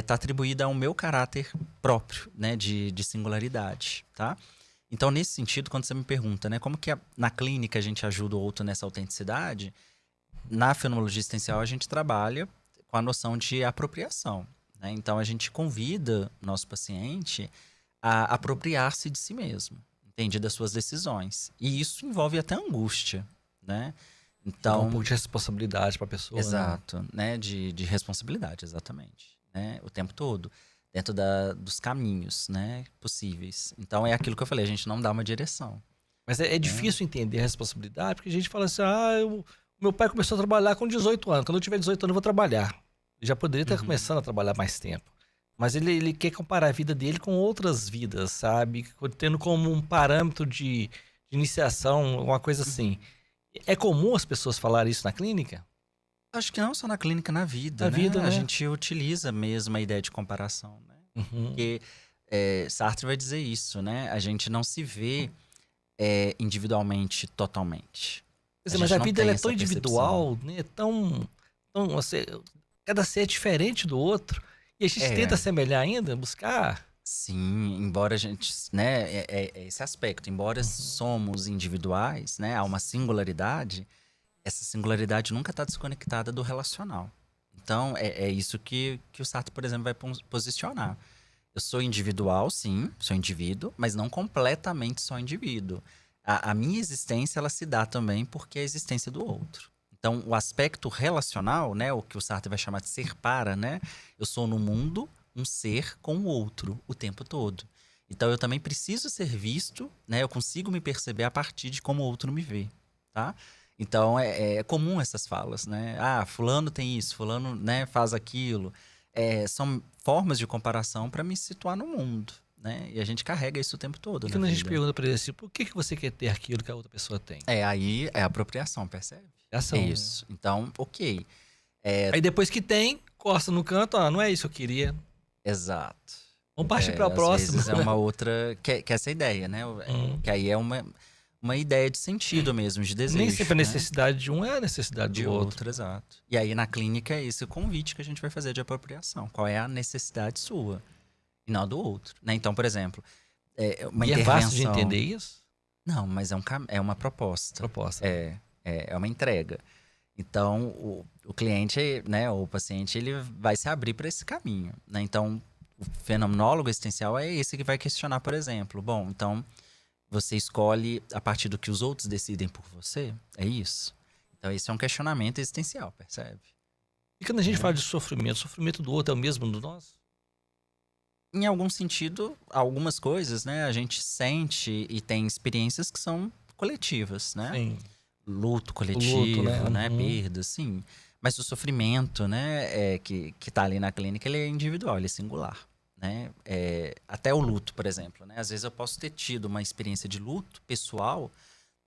tá atribuída ao meu caráter próprio, né? De singularidade, tá? Então, nesse sentido, quando você me pergunta, né? Como que na clínica a gente ajuda o outro nessa autenticidade? Na fenomenologia existencial, a gente trabalha com a noção de apropriação, né? Então, a gente convida o nosso paciente a apropriar-se de si mesmo, entende? Das suas decisões. E isso envolve até angústia, né? Então, um pouco de responsabilidade para a pessoa. Exato, né? De responsabilidade, exatamente. Né? O tempo todo, dentro dos caminhos, né? Possíveis. Então, é aquilo que eu falei, a gente não dá uma direção. Mas é difícil entender a responsabilidade, porque a gente fala assim, meu pai começou a trabalhar com 18 anos, quando eu tiver 18 anos eu vou trabalhar. Eu já poderia estar começando a trabalhar mais tempo. Mas ele quer comparar a vida dele com outras vidas, sabe? Tendo como um parâmetro de iniciação, uma coisa assim. É comum as pessoas falarem isso na clínica? Acho que não só na clínica, na vida, na né? vida, né? A gente utiliza mesmo a ideia de comparação, né? Porque Sartre vai dizer isso, né? A gente não se vê individualmente totalmente. Mas a vida ela é tão individual, né? Tão assim, cada ser é diferente do outro. E a gente tenta assemelhar ainda, buscar. Sim, embora a gente, né, esse aspecto, embora somos individuais, né, há uma singularidade, essa singularidade nunca está desconectada do relacional. Então, é isso que o Sartre, por exemplo, vai posicionar. Eu sou individual, sim, sou indivíduo, mas não completamente só indivíduo. a minha existência, ela se dá também porque é a existência do outro. Então, o aspecto relacional, né, o que o Sartre vai chamar de ser para, né? Eu sou no mundo um ser com o outro o tempo todo. Então, eu também preciso ser visto, né? Eu consigo me perceber a partir de como o outro me vê, tá? Então, é comum essas falas, né? Ah, fulano tem isso, fulano, né, faz aquilo. São formas de comparação para me situar no mundo, né? E a gente carrega isso o tempo todo E na quando a gente vida. pergunta pra ele assim, por que você quer ter aquilo que a outra pessoa tem? Aí é apropriação, percebe? É ação, É né? isso. Então, ok. Aí depois que tem, costa no canto, não é isso que eu queria. Exato. Vamos partir pra Às próxima. vezes é uma outra. Que essa ideia, né? Que aí é uma ideia de sentido mesmo, de desejo. Nem sempre a né? necessidade de um é a necessidade De do outro. outro, exato. E aí na clínica é esse o convite que a gente vai fazer de apropriação. Qual é a necessidade sua e não do outro, né? Então, por exemplo, uma E intervenção. é fácil de entender isso? Não, mas é uma proposta. Proposta. É uma entrega. Então, o cliente, né, ou o paciente, ele vai se abrir para esse caminho, né? Então, o fenomenólogo existencial é esse que vai questionar, por exemplo. Bom, então, você escolhe a partir do que os outros decidem por você? É isso? Então, esse é um questionamento existencial, percebe? E quando a gente fala de sofrimento, o sofrimento do outro é o mesmo do nosso? Em algum sentido, algumas coisas, né, a gente sente e tem experiências que são coletivas, né? Sim. Luto coletivo, né? Uhum. Perda, sim. Mas o sofrimento, né, que tá ali na clínica, ele é individual, ele é singular, né? Até o luto, por exemplo, né? Às vezes eu posso ter tido uma experiência de luto pessoal,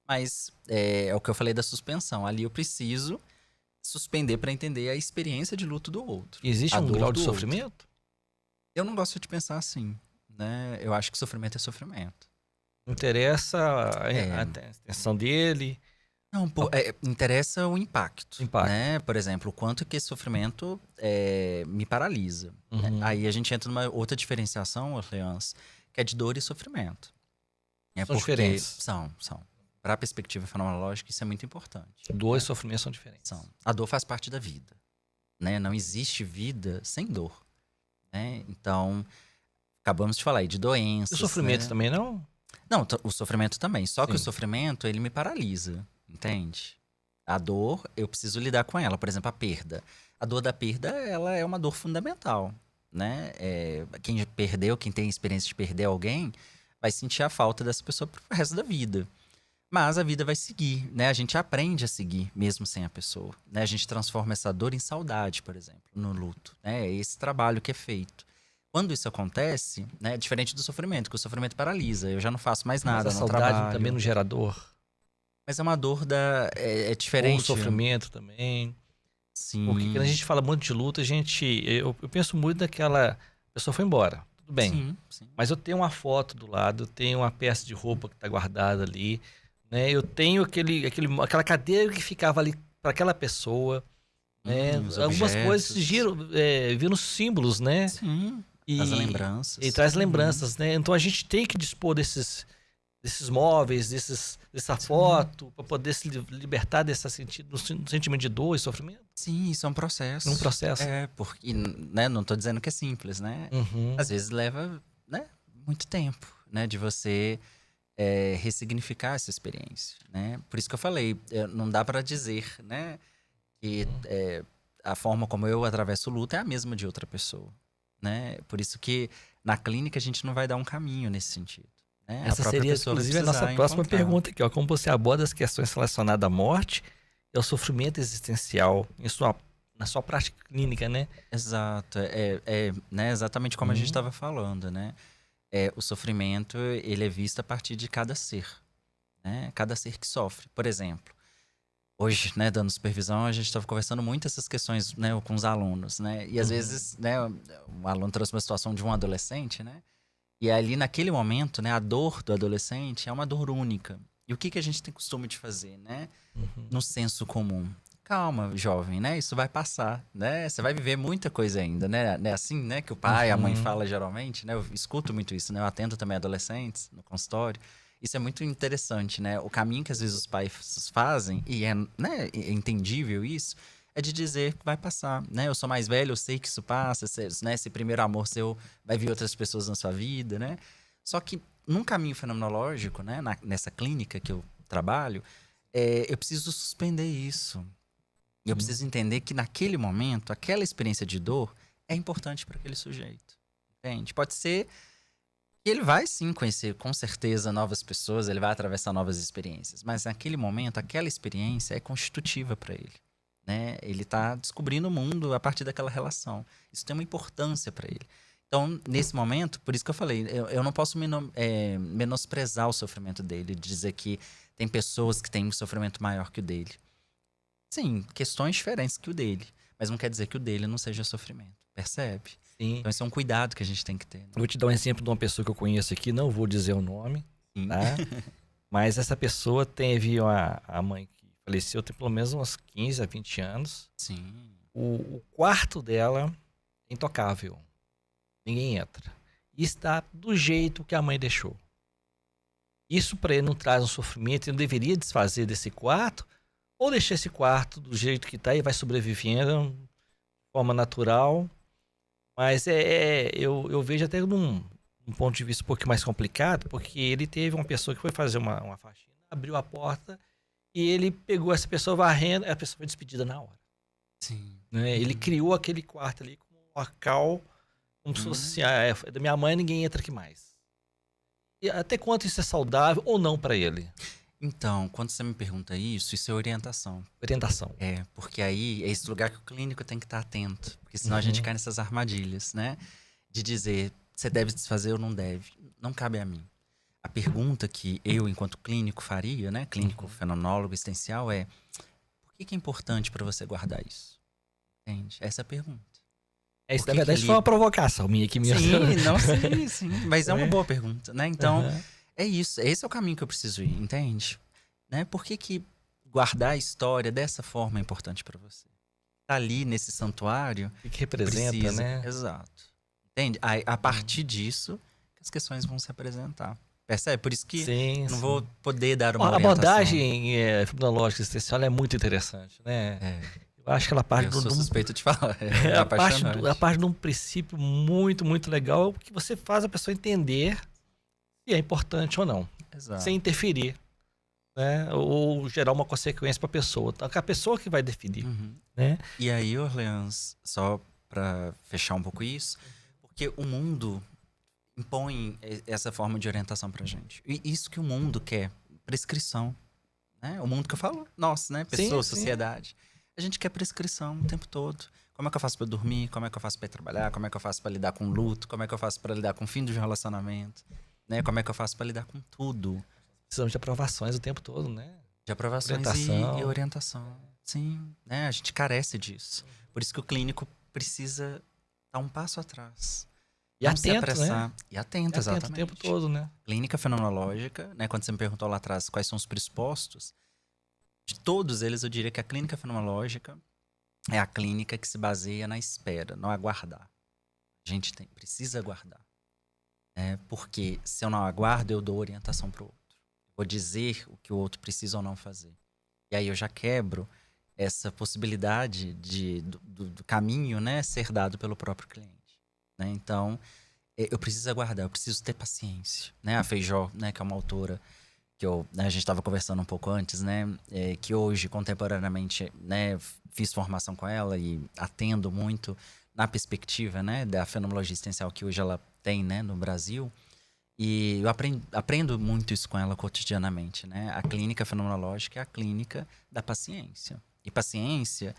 mas é o que eu falei da suspensão. Ali eu preciso suspender para entender a experiência de luto do outro. Existe a um dor grau de do outro. sofrimento? Eu não gosto de pensar assim, né? Eu acho que sofrimento é sofrimento. Não interessa a intenção dele. Não, interessa o impacto, Impacto. né? Por exemplo, o quanto que esse sofrimento me paralisa. Né? Uhum. Aí a gente entra numa outra diferenciação, Orleans, que é de dor e sofrimento. São diferentes. São. Para a perspectiva fenomenológica, isso é muito importante. Dor e sofrimento são diferentes. A dor faz parte da vida, né? Não existe vida sem dor, né? Então, acabamos de falar aí de doenças. E o sofrimento, né? Também não? Não, o sofrimento também. Só que o sofrimento, ele me paralisa, entende? A dor, eu preciso lidar com ela. Por exemplo, a perda. A dor da perda, ela é uma dor fundamental, né? Quem perdeu, quem tem experiência de perder alguém, vai sentir a falta dessa pessoa pro resto da vida. Mas a vida vai seguir, né? A gente aprende a seguir, mesmo sem a pessoa. Né? A gente transforma essa dor em saudade, por exemplo, no luto. Né? É esse trabalho que é feito. Quando isso acontece, né, é diferente do sofrimento, que o sofrimento paralisa. Eu já não faço mais nada, Mas a não saudade trabalho. também não gera dor. Mas é uma dor é diferente. Ou o sofrimento também. Sim. Porque quando a gente fala muito de luta, eu penso muito daquela... A pessoa foi embora, tudo bem. Sim. Mas eu tenho uma foto do lado, eu tenho uma peça de roupa que está guardada ali, né? Eu tenho aquela cadeira que ficava ali para aquela pessoa. Né? Algumas coisas viram símbolos, né? Sim. Traz lembranças. E traz lembranças, né? Então a gente tem que dispor desses móveis, dessa foto, para poder se libertar desse sentimento de dor e sofrimento. Sim, isso é um processo. Um processo. Porque, né, não estou dizendo que é simples, né? Uhum. Às vezes leva, né, muito tempo, né, de você ressignificar essa experiência, né? Por isso que eu falei, não dá para dizer, né, que a forma como eu atravesso o luto é a mesma de outra pessoa, né? Por isso que na clínica a gente não vai dar um caminho nesse sentido. Né? Essa seria, inclusive, a nossa próxima pergunta aqui, ó. Como você aborda as questões relacionadas à morte e ao sofrimento existencial na sua prática clínica, né? Exato. Né, exatamente como a gente estava falando, né? O sofrimento, ele é visto a partir de cada ser, né? Cada ser que sofre. Por exemplo, hoje, né, dando supervisão, a gente estava conversando muito essas questões, né, com os alunos, né? E às vezes, né, um aluno trouxe uma situação de um adolescente, né? E ali, naquele momento, né, a dor do adolescente é uma dor única. E o que a gente tem costume de fazer, né? No senso comum. Calma, jovem, né? Isso vai passar, né? Você vai viver muita coisa ainda, né? É assim, né? Que o pai, a mãe fala geralmente, né? Eu escuto muito isso, né? Eu atendo também adolescentes no consultório. Isso é muito interessante, né? O caminho que às vezes os pais fazem, e né, é entendível isso, é de dizer que vai passar, né? Eu sou mais velho, eu sei que isso passa, né? Esse primeiro amor seu vai vir outras pessoas na sua vida, né? Só que num caminho fenomenológico, né, nessa clínica que eu trabalho, eu preciso suspender isso. Eu preciso entender que naquele momento, aquela experiência de dor é importante para aquele sujeito. Entende? Pode ser que ele vai sim conhecer com certeza novas pessoas, ele vai atravessar novas experiências. Mas naquele momento, aquela experiência é constitutiva para ele. Né? Ele está descobrindo o mundo a partir daquela relação. Isso tem uma importância para ele. Então, nesse momento, por isso que eu falei, eu não posso menosprezar o sofrimento dele, dizer que tem pessoas que têm um sofrimento maior que o dele. Sim, questões diferentes que o dele, mas não quer dizer que o dele não seja sofrimento, percebe? Sim. Então, esse é um cuidado que a gente tem que ter. Né? Eu vou te dar um exemplo de uma pessoa que eu conheço aqui, não vou dizer o nome, tá? Mas essa pessoa teve a mãe que faleceu tem pelo menos uns 15 a 20 anos. Sim. O quarto dela é intocável. Ninguém entra. E está do jeito que a mãe deixou. Isso para ele não traz um sofrimento. Ele não deveria desfazer desse quarto ou deixar esse quarto do jeito que está e vai sobrevivendo de forma natural. Mas eu vejo até num ponto de vista um pouco mais complicado, porque ele teve uma pessoa que foi fazer uma faxina, abriu a porta e ele pegou essa pessoa varrendo, e a pessoa foi despedida na hora. Sim. Né? Ele criou aquele quarto ali como um local, como se fosse assim, é da minha mãe, ninguém entra aqui mais. E até quanto isso é saudável ou não para ele? Então, quando você me pergunta isso é orientação. Orientação. Porque aí é esse lugar que o clínico tem que estar atento. Porque senão a gente cai nessas armadilhas, né? De dizer, você deve desfazer ou não deve. Não cabe a mim. A pergunta que eu, enquanto clínico, faria, né? Clínico, fenomenólogo, existencial, é por que é importante para você guardar isso? Entende? Essa é a pergunta. Isso, na verdade, foi uma provocação minha aqui mesmo. Sim. Mas é uma boa pergunta, né? Então, é isso. Esse é o caminho que eu preciso ir, entende? Né? Por que guardar a história dessa forma é importante para você? Tá ali nesse santuário. O que representa, precisa, né? Exato. Entende? A partir disso, as questões vão se apresentar. Percebe? Por isso que eu não vou poder dar uma orientação. A abordagem fenomenológica existencial é muito interessante, né? Eu acho que ela parte eu sou suspeito de falar. A parte de um princípio muito, muito legal que você faz a pessoa entender se é importante ou não. Exato. Sem interferir. Né? Ou gerar uma consequência para a pessoa. Então, é a pessoa que vai definir. Né? E aí, Orleans, só para fechar um pouco isso, porque o mundo impõe essa forma de orientação pra gente. E isso que o mundo quer, prescrição. Né? O mundo que eu falo, nossa, né? Pessoa, sociedade. A gente quer prescrição o tempo todo. Como é que eu faço para dormir? Como é que eu faço para ir trabalhar? Como é que eu faço para lidar com luto? Como é que eu faço para lidar com o fim de um relacionamento? Né? Como é que eu faço para lidar com tudo? Precisamos de aprovações o tempo todo, né? De aprovações e orientação. Sim, né? A gente carece disso. Por isso que o clínico precisa dar um passo atrás. E atento, né? E atento, exatamente. O tempo todo, né? Clínica fenomenológica, né? Quando você me perguntou lá atrás quais são os pressupostos, de todos eles eu diria que a clínica fenomenológica é a clínica que se baseia na espera, não aguardar. A gente precisa aguardar. Porque se eu não aguardo, eu dou orientação para o outro. Vou dizer o que o outro precisa ou não fazer. E aí eu já quebro essa possibilidade do caminho, né, ser dado pelo próprio cliente. Né? Então, eu preciso aguardar, eu preciso ter paciência. Né? A Feijó, né, que é uma autora que a gente estava conversando um pouco antes, né, que hoje, contemporaneamente, né, fiz formação com ela e atendo muito na perspectiva, né, da fenomenologia existencial que hoje ela tem, né, no Brasil. E eu aprendo muito isso com ela cotidianamente. Né? A clínica fenomenológica é a clínica da paciência. E paciência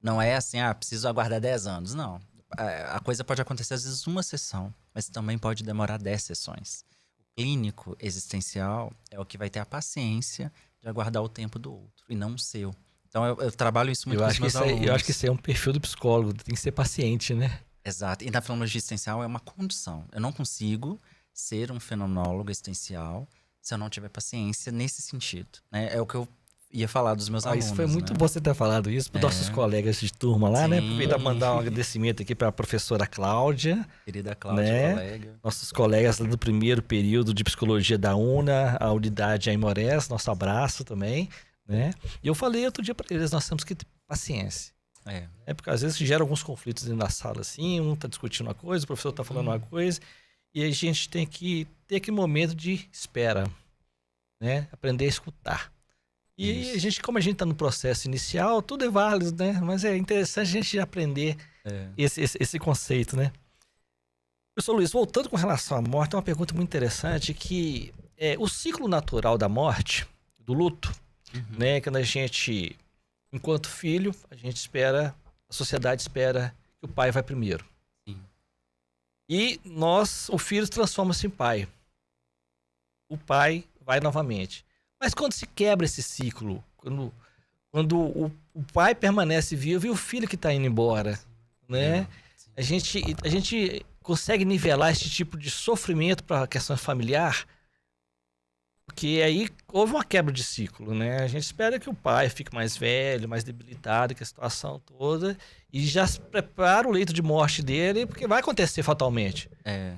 não é assim, preciso aguardar 10 anos. Não. A coisa pode acontecer às vezes uma sessão, mas também pode demorar 10 sessões. O clínico existencial é o que vai ter a paciência de aguardar o tempo do outro e não o seu. Então eu trabalho isso muito com os meus alunos. Eu acho que isso é um perfil do psicólogo, tem que ser paciente, né? Exato. E na fenomenologia existencial é uma condição. Eu não consigo ser um fenomenólogo existencial se eu não tiver paciência nesse sentido. Né? É o que eu ia falar dos meus alunos. Isso foi muito bom você ter falado isso para nossos colegas de turma lá, né? Aproveitar mandar um agradecimento aqui para a professora Cláudia. Querida Cláudia, né? Colega. Nossos colegas do primeiro período de psicologia da UNA, a unidade Aimorés, nosso abraço também. Né? E eu falei outro dia para eles, nós temos que ter paciência. Porque às vezes gera alguns conflitos dentro da sala, assim, um está discutindo uma coisa, o professor está falando uma coisa, E a gente tem que ter aquele momento de espera, né? Aprender a escutar. E a gente, como a gente está no processo inicial, tudo é válido, né? Mas é interessante a gente aprender esse conceito, né? Professor Luiz, voltando com relação à morte, é uma pergunta muito interessante que o ciclo natural da morte, do luto, né? Quando a gente, enquanto filho, a gente espera, a sociedade espera que o pai vai primeiro. Sim. E o filho transforma-se em pai. O pai vai novamente. Mas quando se quebra esse ciclo, quando o pai permanece vivo e o filho que está indo embora, né? A gente consegue nivelar esse tipo de sofrimento para a questão familiar, porque aí houve uma quebra de ciclo, né? A gente espera que o pai fique mais velho, mais debilitado, que a situação toda, e já se prepara o leito de morte dele, porque vai acontecer fatalmente.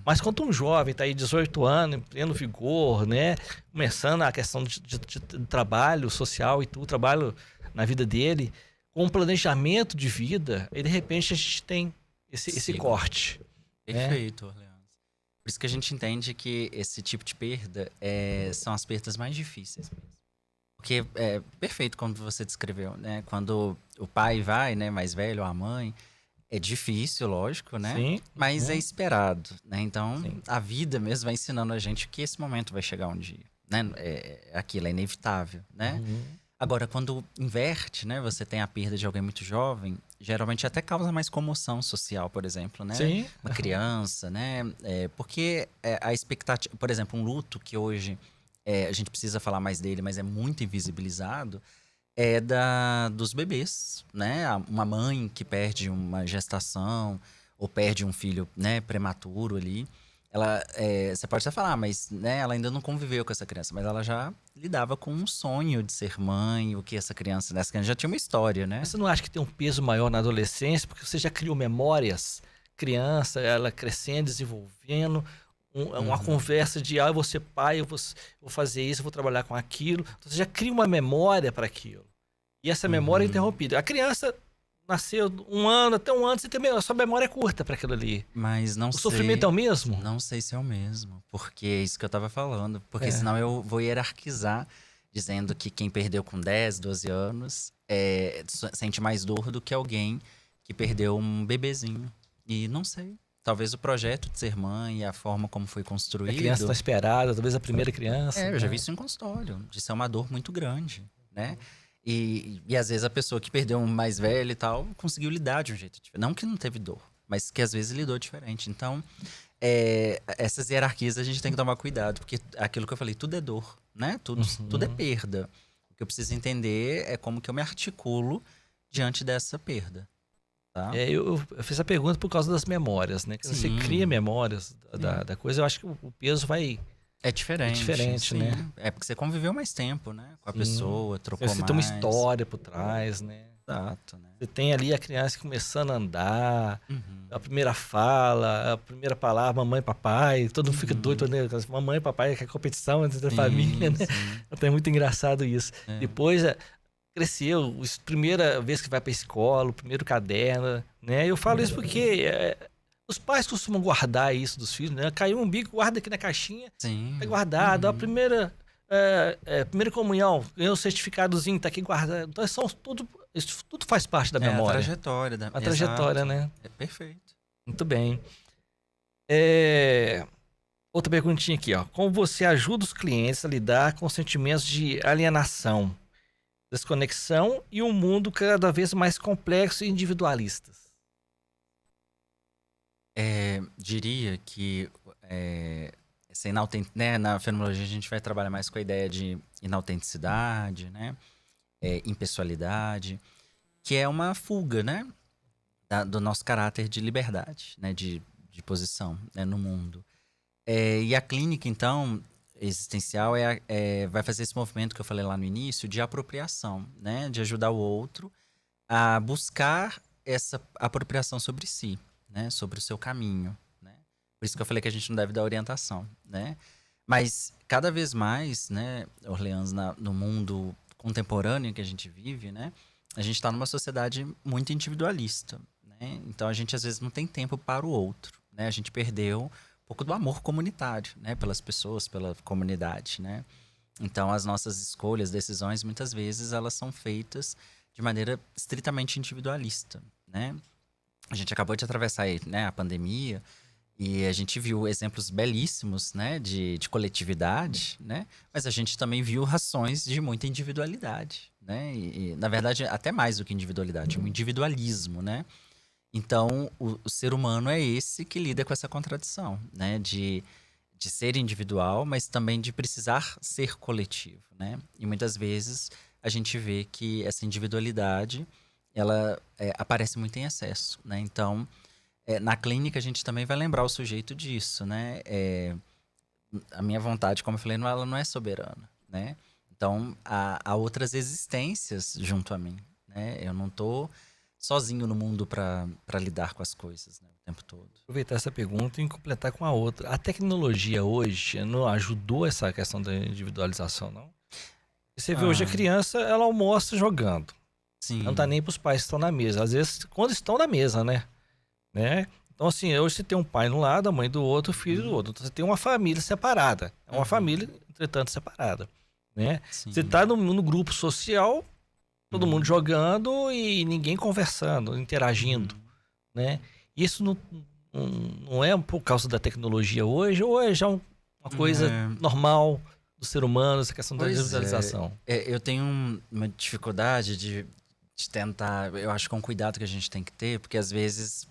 Mas quando um jovem está aí 18 anos, em pleno vigor, né? Começando a questão de trabalho social e tudo, trabalho na vida dele, com um planejamento de vida, e de repente a gente tem esse corte. Perfeito, Orleans. Por isso que a gente entende que esse tipo de perda são as perdas mais difíceis mesmo. Porque é perfeito como você descreveu, né? Quando o pai vai, né, mais velho, ou a mãe, é difícil, lógico, né? Sim. Mas é esperado, né? Então, a vida mesmo vai ensinando a gente que esse momento vai chegar um dia, né? Aquilo é inevitável, né? Agora, quando inverte, né? Você tem a perda de alguém muito jovem, geralmente até causa mais comoção social, por exemplo, né? Sim. Uma criança, né? Porque a expectativa... Por exemplo, um luto que hoje a gente precisa falar mais dele, mas é muito invisibilizado, dos bebês, né? Uma mãe que perde uma gestação ou perde um filho, né, prematuro ali. Você pode até falar, mas né, ela ainda não conviveu com essa criança, mas ela já lidava com um sonho de ser mãe, o que essa criança já tinha uma história, né? Mas você não acha que tem um peso maior na adolescência? Porque você já criou memórias, criança, ela crescendo, desenvolvendo, uma conversa de, eu vou ser pai, eu vou fazer isso, eu vou trabalhar com aquilo. Então, você já cria uma memória para aquilo. E essa memória é interrompida. A criança nasceu até um ano, a sua memória é curta para aquilo ali. Mas não sei. O sofrimento é o mesmo? Não sei se é o mesmo, porque é isso que eu tava falando. Porque senão eu vou hierarquizar, dizendo que quem perdeu com 10, 12 anos sente mais dor do que alguém que perdeu um bebezinho. E não sei. Talvez o projeto de ser mãe e a forma como foi construído... A criança está esperada, talvez a primeira criança. Eu já vi isso em consultório, de ser uma dor muito grande, né? E às vezes a pessoa que perdeu um mais velho e tal, conseguiu lidar de um jeito diferente. Não que não teve dor, mas que às vezes lidou diferente. Então, essas hierarquias a gente tem que tomar cuidado, porque aquilo que eu falei, tudo é dor, né? Tudo é perda. O que eu preciso entender é como que eu me articulo diante dessa perda. Tá? Eu fiz a pergunta por causa das memórias, né? Quando você cria memórias da coisa, eu acho que o peso vai... É diferente, né? É porque você conviveu mais tempo, né? Com a pessoa, trocou mais. Você tem uma história por trás, né? Exato, né? Você tem ali a criança começando a andar, a primeira fala, a primeira palavra, mamãe e papai, todo mundo fica doido, né? Mamãe e papai, que é competição entre a família, né? Então é muito engraçado isso. Depois cresceu, primeira vez que vai pra escola, o primeiro caderno, né? Eu falo isso porque... Os pais costumam guardar isso dos filhos, né? Caiu um umbigo, guarda aqui na caixinha. Sim. Tá guardado. A primeira comunhão, ganhou o certificadozinho, tá aqui guardado. Então, isso tudo faz parte da memória. A trajetória. A trajetória, né? É perfeito. Muito bem. Outra perguntinha aqui, ó. Como você ajuda os clientes a lidar com sentimentos de alienação, desconexão e um mundo cada vez mais complexo e individualista? Diria que né, na fenomenologia a gente vai trabalhar mais com a ideia de inautenticidade, né? Impessoalidade, que é uma fuga, né? Do nosso caráter de liberdade, né? De posição, né? No mundo. E a clínica, então, existencial vai fazer esse movimento que eu falei lá no início de apropriação, né? De ajudar o outro a buscar essa apropriação sobre si. Né, sobre o seu caminho, né? Por isso que eu falei que a gente não deve dar orientação, né? Mas cada vez mais, né, Orleans, no mundo contemporâneo que a gente vive, né, a gente está numa sociedade muito individualista, né? Então a gente às vezes não tem tempo para o outro, né? A gente perdeu pouco do amor comunitário, né? Pelas pessoas, pela comunidade, né? Então, as nossas escolhas, decisões, muitas vezes, elas são feitas de maneira estritamente individualista, né? A gente acabou de atravessar aí, né, a pandemia e a gente viu exemplos belíssimos, né, de coletividade, né? Mas a gente também viu rações de muita individualidade, né? Na verdade, até mais do que individualidade, um individualismo, né? Então, o ser humano é esse que lida com essa contradição, né? De ser individual, mas também de precisar ser coletivo, né? E muitas vezes a gente vê que essa individualidade, ela aparece muito em excesso, né? Então, na clínica a gente também vai lembrar o sujeito disso, né? A minha vontade, como eu falei, ela não é soberana, né? Então, há outras existências junto a mim, né? Eu não tô sozinho no mundo para lidar com as coisas, né, o tempo todo. Aproveitar essa pergunta e completar com a outra. A tecnologia hoje não ajudou essa questão da individualização, não? Você vê hoje a criança, ela almoça jogando. Sim. Não tá nem pros pais que estão na mesa. Às vezes, quando estão na mesa, né? Então, assim, hoje você tem um pai de um lado, a mãe do outro, o filho do outro. Então, você tem uma família separada. É uma família, entretanto, separada, né? Sim. Você tá no grupo social, todo mundo jogando e ninguém conversando, interagindo, né? Isso não é por causa da tecnologia hoje, ou é já uma coisa normal do ser humano, essa questão da individualização? Eu tenho uma dificuldade de tentar, eu acho que é um cuidado que a gente tem que ter, porque às vezes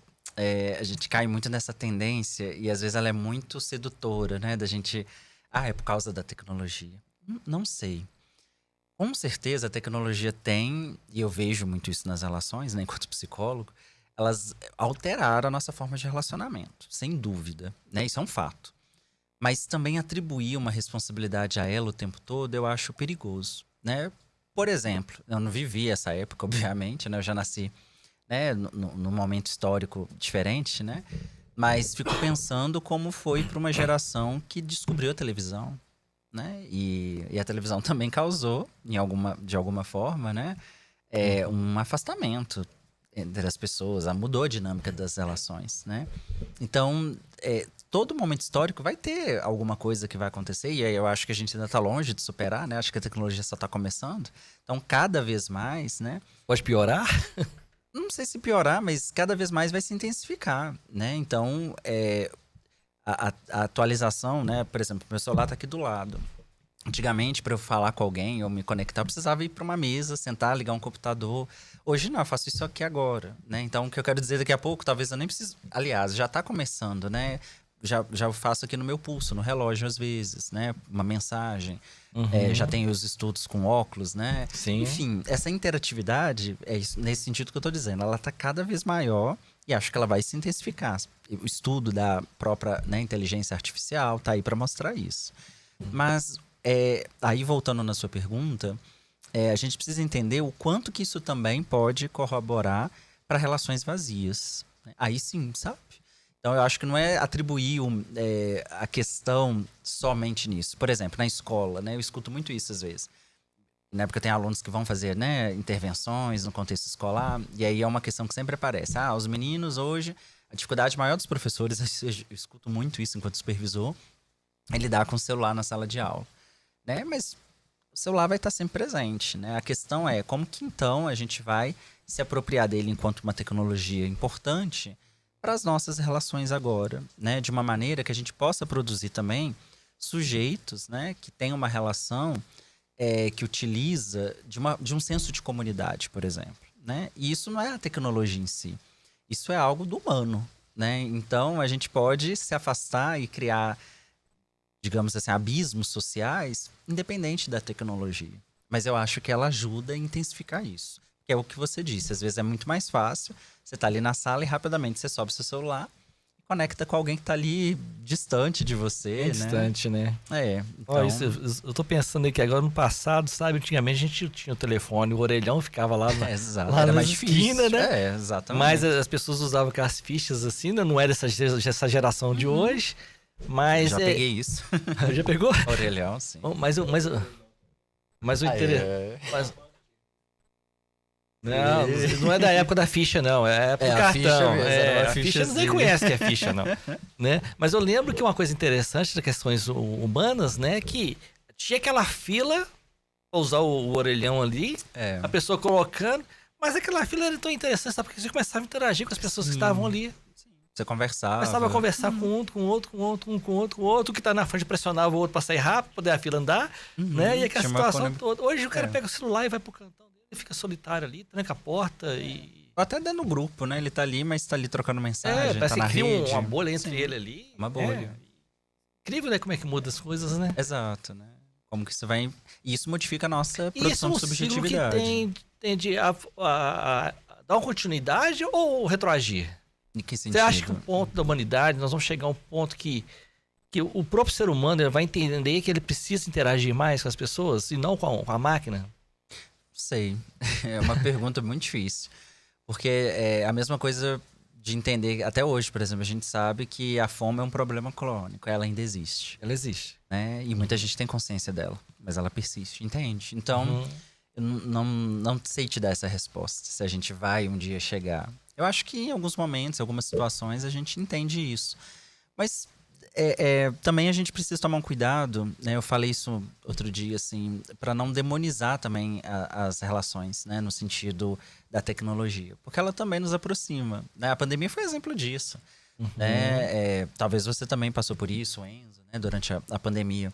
a gente cai muito nessa tendência e às vezes ela é muito sedutora, né? Da gente, é por causa da tecnologia. Não sei. Com certeza a tecnologia tem, e eu vejo muito isso nas relações, né, enquanto psicólogo, elas alteraram a nossa forma de relacionamento, sem dúvida, né? Isso é um fato. Mas também atribuir uma responsabilidade a ela o tempo todo, eu acho perigoso, né? Por exemplo, eu não vivi essa época, obviamente, né? Eu já nasci, né, num momento histórico diferente, né? Mas fico pensando como foi para uma geração que descobriu a televisão, né? E a televisão também causou, de alguma forma, né? Um afastamento entre as pessoas, mudou a dinâmica das relações, né? Então, todo momento histórico vai ter alguma coisa que vai acontecer, e aí eu acho que a gente ainda está longe de superar, né? Acho que a tecnologia só está começando. Então, cada vez mais, né? Pode piorar? Não sei se piorar, mas cada vez mais vai se intensificar, né? Então, a atualização, né? Por exemplo, meu celular está aqui do lado. Antigamente, para eu falar com alguém ou me conectar, eu precisava ir para uma mesa, sentar, ligar um computador. Hoje não, eu faço isso aqui agora, né? Então, o que eu quero dizer daqui a pouco, talvez eu nem precise... Aliás, já está começando, né? Já faço aqui no meu pulso, no relógio às vezes, né? Uma mensagem. Já tenho os estudos com óculos, né? Sim. Enfim, essa interatividade, nesse sentido que eu estou dizendo, ela está cada vez maior e acho que ela vai se intensificar. O estudo da própria, né, inteligência artificial está aí para mostrar isso. Mas, aí voltando na sua pergunta, a gente precisa entender o quanto que isso também pode corroborar para relações vazias. Aí sim, sabe? Então, eu acho que não é atribuir a questão somente nisso. Por exemplo, na escola, né? Eu escuto muito isso às vezes. Na época tem alunos que vão fazer, né, intervenções no contexto escolar, e aí é uma questão que sempre aparece. Os meninos hoje, a dificuldade maior dos professores, eu escuto muito isso enquanto supervisor, é lidar com o celular na sala de aula, né? Mas o celular vai estar sempre presente, né? A questão é como que então a gente vai se apropriar dele enquanto uma tecnologia importante para as nossas relações agora, né? De uma maneira que a gente possa produzir também sujeitos, né, que tenham uma relação que utiliza de um senso de comunidade, por exemplo, né? E isso não é a tecnologia em si, isso é algo do humano, né? Então a gente pode se afastar e criar, digamos assim, abismos sociais independente da tecnologia. Mas eu acho que ela ajuda a intensificar isso. Que é o que você disse, às vezes é muito mais fácil, você tá ali na sala e rapidamente você sobe seu celular e conecta com alguém que tá ali distante de você, Distante, né? Então... eu tô pensando aqui agora no passado, sabe? Antigamente a gente tinha o telefone, o orelhão ficava lá na, exato, lá era na mais esquina, difícil, né? Exatamente. Mas as pessoas usavam aquelas fichas assim, né? Não era essa geração de hoje, mas... Já peguei isso. Já pegou? Orelhão, sim. Mas o interessante... Não é da época da ficha, não. É época do cartão. A ficha nem conhece que é ficha, não. Né? Mas eu lembro que uma coisa interessante das questões humanas, né? Que tinha aquela fila pra usar o orelhão ali, a pessoa colocando, mas aquela fila era tão interessante, sabe? Porque você começava a interagir com as pessoas que estavam ali. Você conversava. Começava a conversar com um, com outro, com outro, com outro, com outro, que tá na frente pressionava o outro pra sair rápido, pra poder a fila andar, né? E aquela situação toda. Hoje o cara pega o celular e vai pro cantão dele, fica solitário ali, tranca a porta e... Até dentro do grupo, né? Ele tá ali, mas tá ali trocando mensagem, parece tá na que cria rede. uma bolha entre ele ali. Uma bolha. Incrível, né? Como é que muda as coisas, né? Exato, né? Como que isso vai... E isso modifica a nossa produção de subjetividade. Que tende a dar uma continuidade ou retroagir? Em que sentido? Você acha que o ponto da humanidade, nós vamos chegar a um ponto que o próprio ser humano ele vai entender que ele precisa interagir mais com as pessoas e não com a máquina? Sei. É uma pergunta muito difícil. Porque é a mesma coisa de entender... Até hoje, por exemplo, a gente sabe que a fome é um problema crônico. Ela ainda existe. Ela existe. Né? E muita gente tem consciência dela. Mas ela persiste, entende? Então, eu não sei te dar essa resposta. Se a gente vai um dia chegar... Eu acho que em alguns momentos, em algumas situações, a gente entende isso. Mas também a gente precisa tomar um cuidado, né? Eu falei isso outro dia, assim, para não demonizar também as relações, né? No sentido da tecnologia. Porque ela também nos aproxima. Né? A pandemia foi exemplo disso. Né? Talvez você também passou por isso, Enzo, né? Durante a pandemia.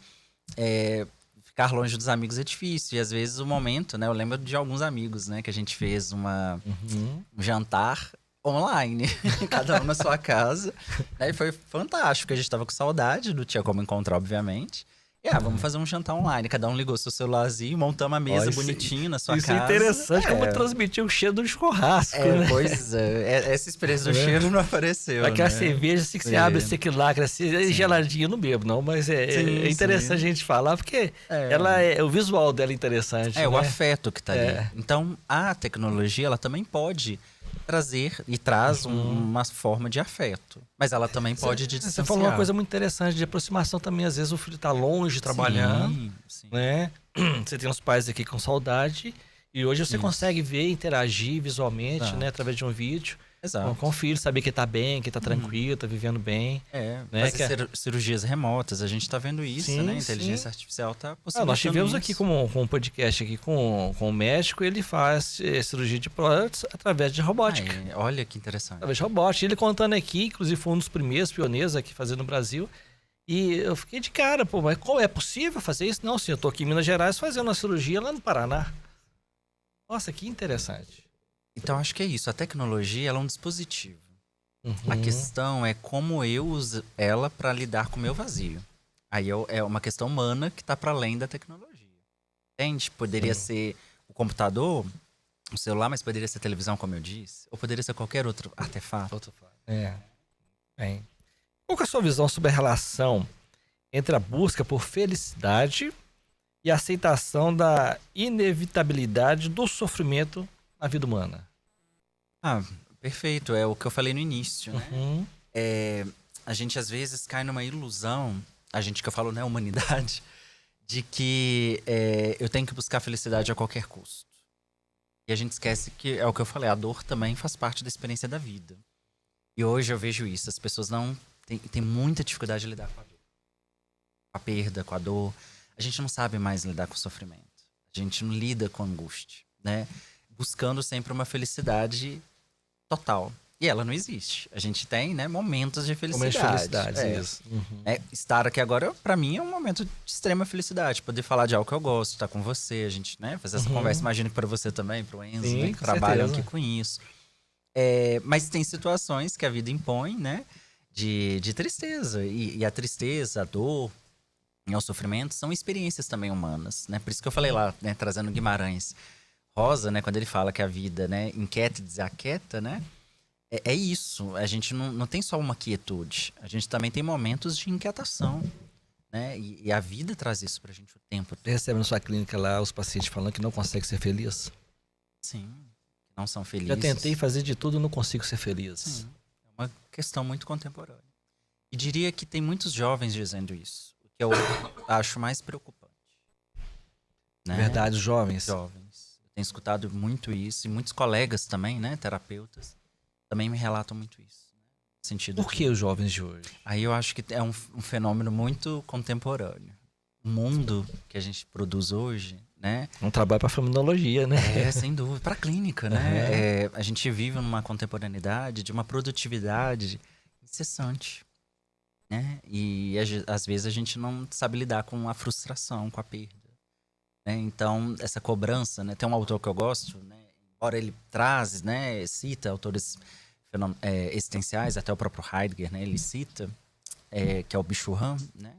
Ficar longe dos amigos é difícil. E às vezes o momento, né? Eu lembro de alguns amigos, né? Que a gente fez um jantar online, cada um na sua casa. Aí foi fantástico, a gente tava com saudade, não tinha como encontrar, obviamente. E vamos fazer um jantar online. Cada um ligou seu celularzinho, montamos a mesa bonitinho na sua casa. Isso é interessante, como transmitir o cheiro do churrasco, né? Pois essa experiência do cheiro não apareceu, aquela cerveja assim que você abre esse lacre assim, geladinho, eu não bebo não, mas é interessante a gente falar, porque o visual dela é interessante. O afeto que tá ali. Então, a tecnologia, ela também pode trazer e traz uma forma de afeto. Mas ela também pode distanciar. Você falou uma coisa muito interessante de aproximação também. Às vezes o filho tá longe trabalhando, né? Você tem os pais aqui com saudade e hoje você consegue ver, interagir visualmente, né? Através de um vídeo. Exato. Com o filho, saber que tá bem, que tá tranquilo, tá vivendo bem. Né? Fazer cirurgias remotas, a gente tá vendo isso, né? A inteligência artificial tá possibilitando nós tivemos aqui com um podcast aqui com o médico, ele faz cirurgia de próteses através de robótica. Olha que interessante. Através de robótica. Ele contando aqui, inclusive foi um dos primeiros pioneiros aqui fazendo no Brasil. E eu fiquei de cara, mas como é possível fazer isso? Não, sim, eu tô aqui em Minas Gerais fazendo uma cirurgia lá no Paraná. Nossa, que interessante. Então, acho que é isso. A tecnologia, ela é um dispositivo. A questão é como eu uso ela para lidar com o meu vazio. Aí é uma questão humana que está para além da tecnologia. Entende? Poderia ser o computador, o celular, mas poderia ser a televisão, como eu disse. Ou poderia ser qualquer outro artefato. Qual que é a sua visão sobre a relação entre a busca por felicidade e a aceitação da inevitabilidade do sofrimento na vida humana? Perfeito. É o que eu falei no início, né? A gente, às vezes, cai numa ilusão, a gente que eu falo, né, humanidade, de que eu tenho que buscar felicidade a qualquer custo. E a gente esquece que, é o que eu falei, a dor também faz parte da experiência da vida. E hoje eu vejo isso, as pessoas não têm muita dificuldade de lidar com a dor. Com a perda, com a dor. A gente não sabe mais lidar com o sofrimento. A gente não lida com a angústia, né? Buscando sempre uma felicidade total. E ela não existe. A gente tem, né, momentos de felicidade. Momentos de felicidade, isso. Estar aqui agora, pra mim, é um momento de extrema felicidade. Poder falar de algo que eu gosto, estar com você, a gente, né, fazer essa conversa. Imagino que pra você também, pro Enzo, sim, né, que trabalham aqui com isso. Mas tem situações que a vida impõe, né, de tristeza. E a tristeza, a dor e o sofrimento são experiências também humanas, né? Por isso que eu falei lá, né, trazendo Guimarães Rosa, né, quando ele fala que a vida, né, inquieta e desaquieta, né? É isso. A gente não tem só uma quietude. A gente também tem momentos de inquietação, né? E a vida traz isso pra gente o tempo todo. Você recebe na sua clínica lá os pacientes falando que não conseguem ser felizes? Sim, que não são felizes. Já tentei fazer de tudo e não consigo ser feliz. Sim, é uma questão muito contemporânea. E diria que tem muitos jovens dizendo isso, o que eu acho mais preocupante. Né? Verdade, jovens. Jovens. Eu tenho escutado muito isso, e muitos colegas também, né, terapeutas, também me relatam muito isso. No sentido Por que os jovens de hoje? Aí eu acho que é um fenômeno muito contemporâneo. O mundo que a gente produz hoje, né? Um trabalho para fenomenologia, né? Sem dúvida. Para a clínica, né? A gente vive numa contemporaneidade de uma produtividade incessante, né? E às vezes a gente não sabe lidar com a frustração, com a perda, né? Então, essa cobrança, né? Tem um autor que eu gosto, né? Embora ele traz, né? Cita autores existenciais, até o próprio Heidegger, né? Ele cita, que é o Bicho Han, né?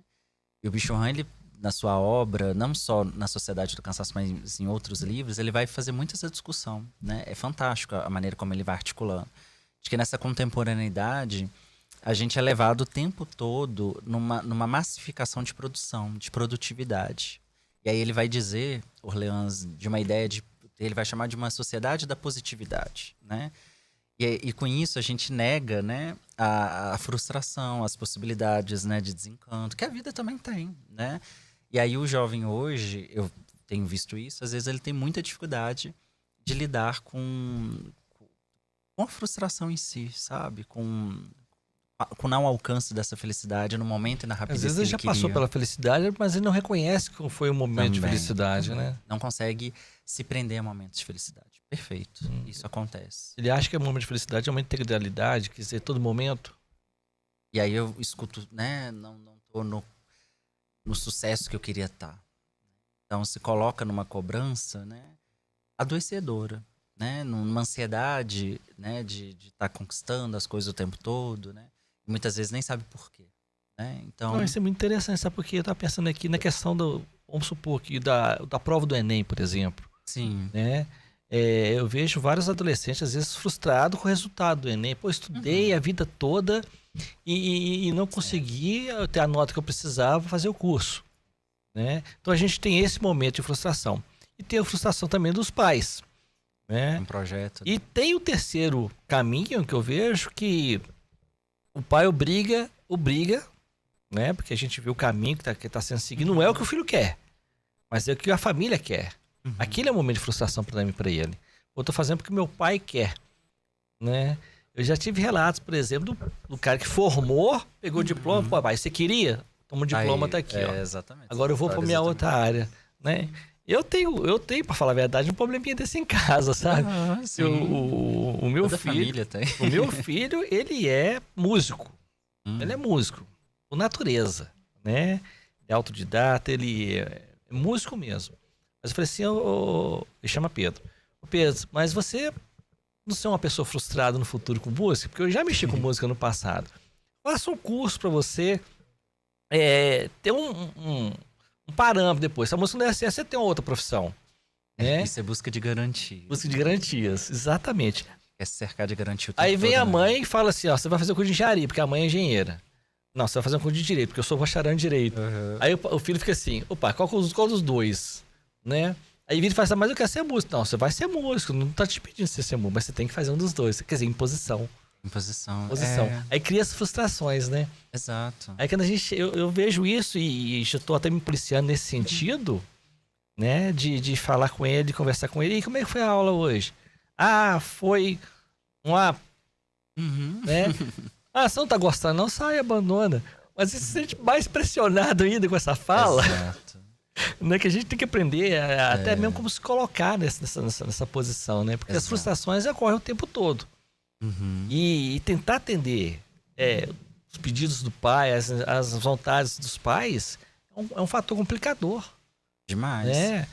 E o Bicho Han, ele, na sua obra, não só na Sociedade do Cansaço, mas em outros livros, ele vai fazer muito essa discussão, né? É fantástico a maneira como ele vai articulando. Acho que nessa contemporaneidade, a gente é levado o tempo todo numa massificação de produção, de produtividade. E aí ele vai dizer, Orleans, de uma ideia ele vai chamar de uma sociedade da positividade, né? E com isso a gente nega, né, a frustração, as possibilidades, né, de desencanto, que a vida também tem, né? E aí o jovem hoje, eu tenho visto isso, às vezes ele tem muita dificuldade de lidar com a frustração em si, sabe? Com não alcance dessa felicidade no momento e na rapidez às vezes ele já passou pela felicidade, mas ele não reconhece que foi um momento de felicidade, né? Não consegue se prender a momentos de felicidade. Perfeito. Isso acontece. Ele acha que o momento de felicidade é uma integralidade, quer dizer, todo momento. E aí eu escuto, né? Não tô no sucesso que eu queria estar. Então se coloca numa cobrança, né? Adoecedora, né? Numa ansiedade, né? De estar conquistando as coisas o tempo todo, né? E muitas vezes nem sabe por quê, né? Então... Isso é muito interessante, sabe? Porque eu estava pensando aqui na questão vamos supor que da prova do Enem, por exemplo. Sim. Né? Eu vejo vários adolescentes, às vezes, frustrados com o resultado do Enem. Pô, estudei a vida toda e não consegui ter a nota que eu precisava fazer o curso. Né? Então a gente tem esse momento de frustração. E tem a frustração também dos pais. Né? Um projeto. E tem o terceiro caminho que eu vejo, que o pai obriga, né? Porque a gente vê o caminho que tá sendo seguido. Não é o que o filho quer, mas é o que a família quer. Aquele é um momento de frustração para mim, para ele. Eu tô fazendo porque meu pai quer, né? Eu já tive relatos, por exemplo, do cara que formou, pegou o diploma, pô, pai, você queria? Toma o diploma, tá aqui, ó. Exatamente. Agora eu vou para minha outra área, né? Eu tenho, para falar a verdade, um probleminha desse em casa, sabe? O meu Toda filho, família tem. o meu filho, ele é músico. Ele é músico, por natureza, né? É autodidata, ele é músico mesmo. Mas eu falei assim, ele chama Pedro. Pedro, mas você não ser uma pessoa frustrada no futuro com música? Porque eu já mexi com música no passado. Faça um curso para você ter um parâmetro depois. Se a música não der certo, você tem outra profissão. Né? Isso é busca de garantias. Busca de garantias, exatamente. É cercar de garantia o tempo Aí vem todo, a mãe né? e fala assim, ó, você vai fazer um curso de engenharia, porque a mãe é engenheira. Não, você vai fazer um curso de direito, porque eu sou bacharel em direito. Aí o filho fica assim, opa, qual dos dois? Né? Aí vira e fala assim, mas eu quero ser músico. Não, você vai ser músico, não tá te pedindo você ser músico, mas você tem que fazer um dos dois. Quer dizer, imposição. Imposição. Aí cria as frustrações, né? Exato. Aí quando eu vejo isso e já tô até me policiando nesse sentido, né? De falar com ele, de conversar com ele. E como é que foi a aula hoje? Ah, foi uma... né? Ah, você não tá gostando não? Sai, abandona. Mas você se sente mais pressionado ainda com essa fala. Exato. Né, que a gente tem que aprender até mesmo como se colocar nessa posição, né? Porque as frustrações ocorrem o tempo todo. E tentar atender os pedidos do pai, as vontades dos pais, é um fator complicador. Demais. Né?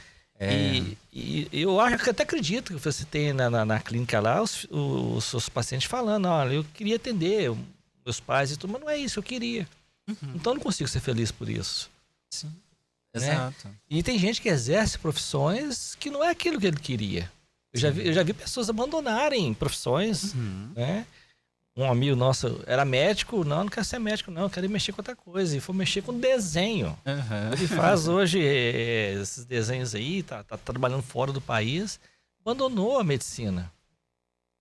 E eu até acredito que você tem na clínica lá os seus pacientes falando, olha, eu queria atender meus pais e tudo, mas não é isso que eu queria. Então eu não consigo ser feliz por isso. Sim. Né? Exato. E tem gente que exerce profissões que não é aquilo que ele queria. Eu já vi pessoas abandonarem profissões, né? Um amigo nosso era médico, não quero ser médico, não, eu quero ir mexer com outra coisa. E foi mexer com desenho. Ele faz hoje esses desenhos aí, tá trabalhando fora do país, abandonou a medicina.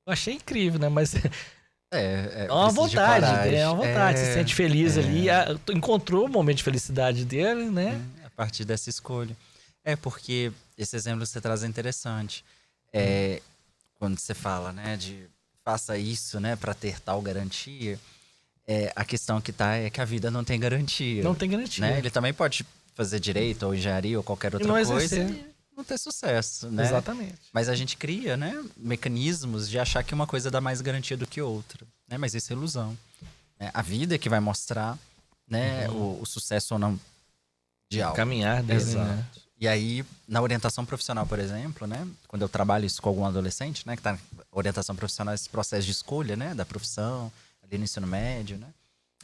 Eu achei incrível, né? Mas é uma vontade, né? É uma vontade. Se sente feliz ali, encontrou o momento de felicidade dele, né? A partir dessa escolha. Porque esse exemplo que você traz é interessante. Quando você fala, né, de faça isso, né, para ter tal garantia, a questão que tá é que a vida não tem garantia. Não tem garantia. Né? Ele também pode fazer direito ou engenharia ou qualquer outra coisa e não ter sucesso, né? Exatamente. Mas a gente cria, né, mecanismos de achar que uma coisa dá mais garantia do que outra, né? Mas isso é ilusão. Né? A vida é que vai mostrar, né, o sucesso ou não de algo. Caminhar dele, né? E aí, na orientação profissional, por exemplo, né? Quando eu trabalho isso com algum adolescente, né? Que tá na orientação profissional, esse processo de escolha, né? Da profissão, ali no ensino médio, né?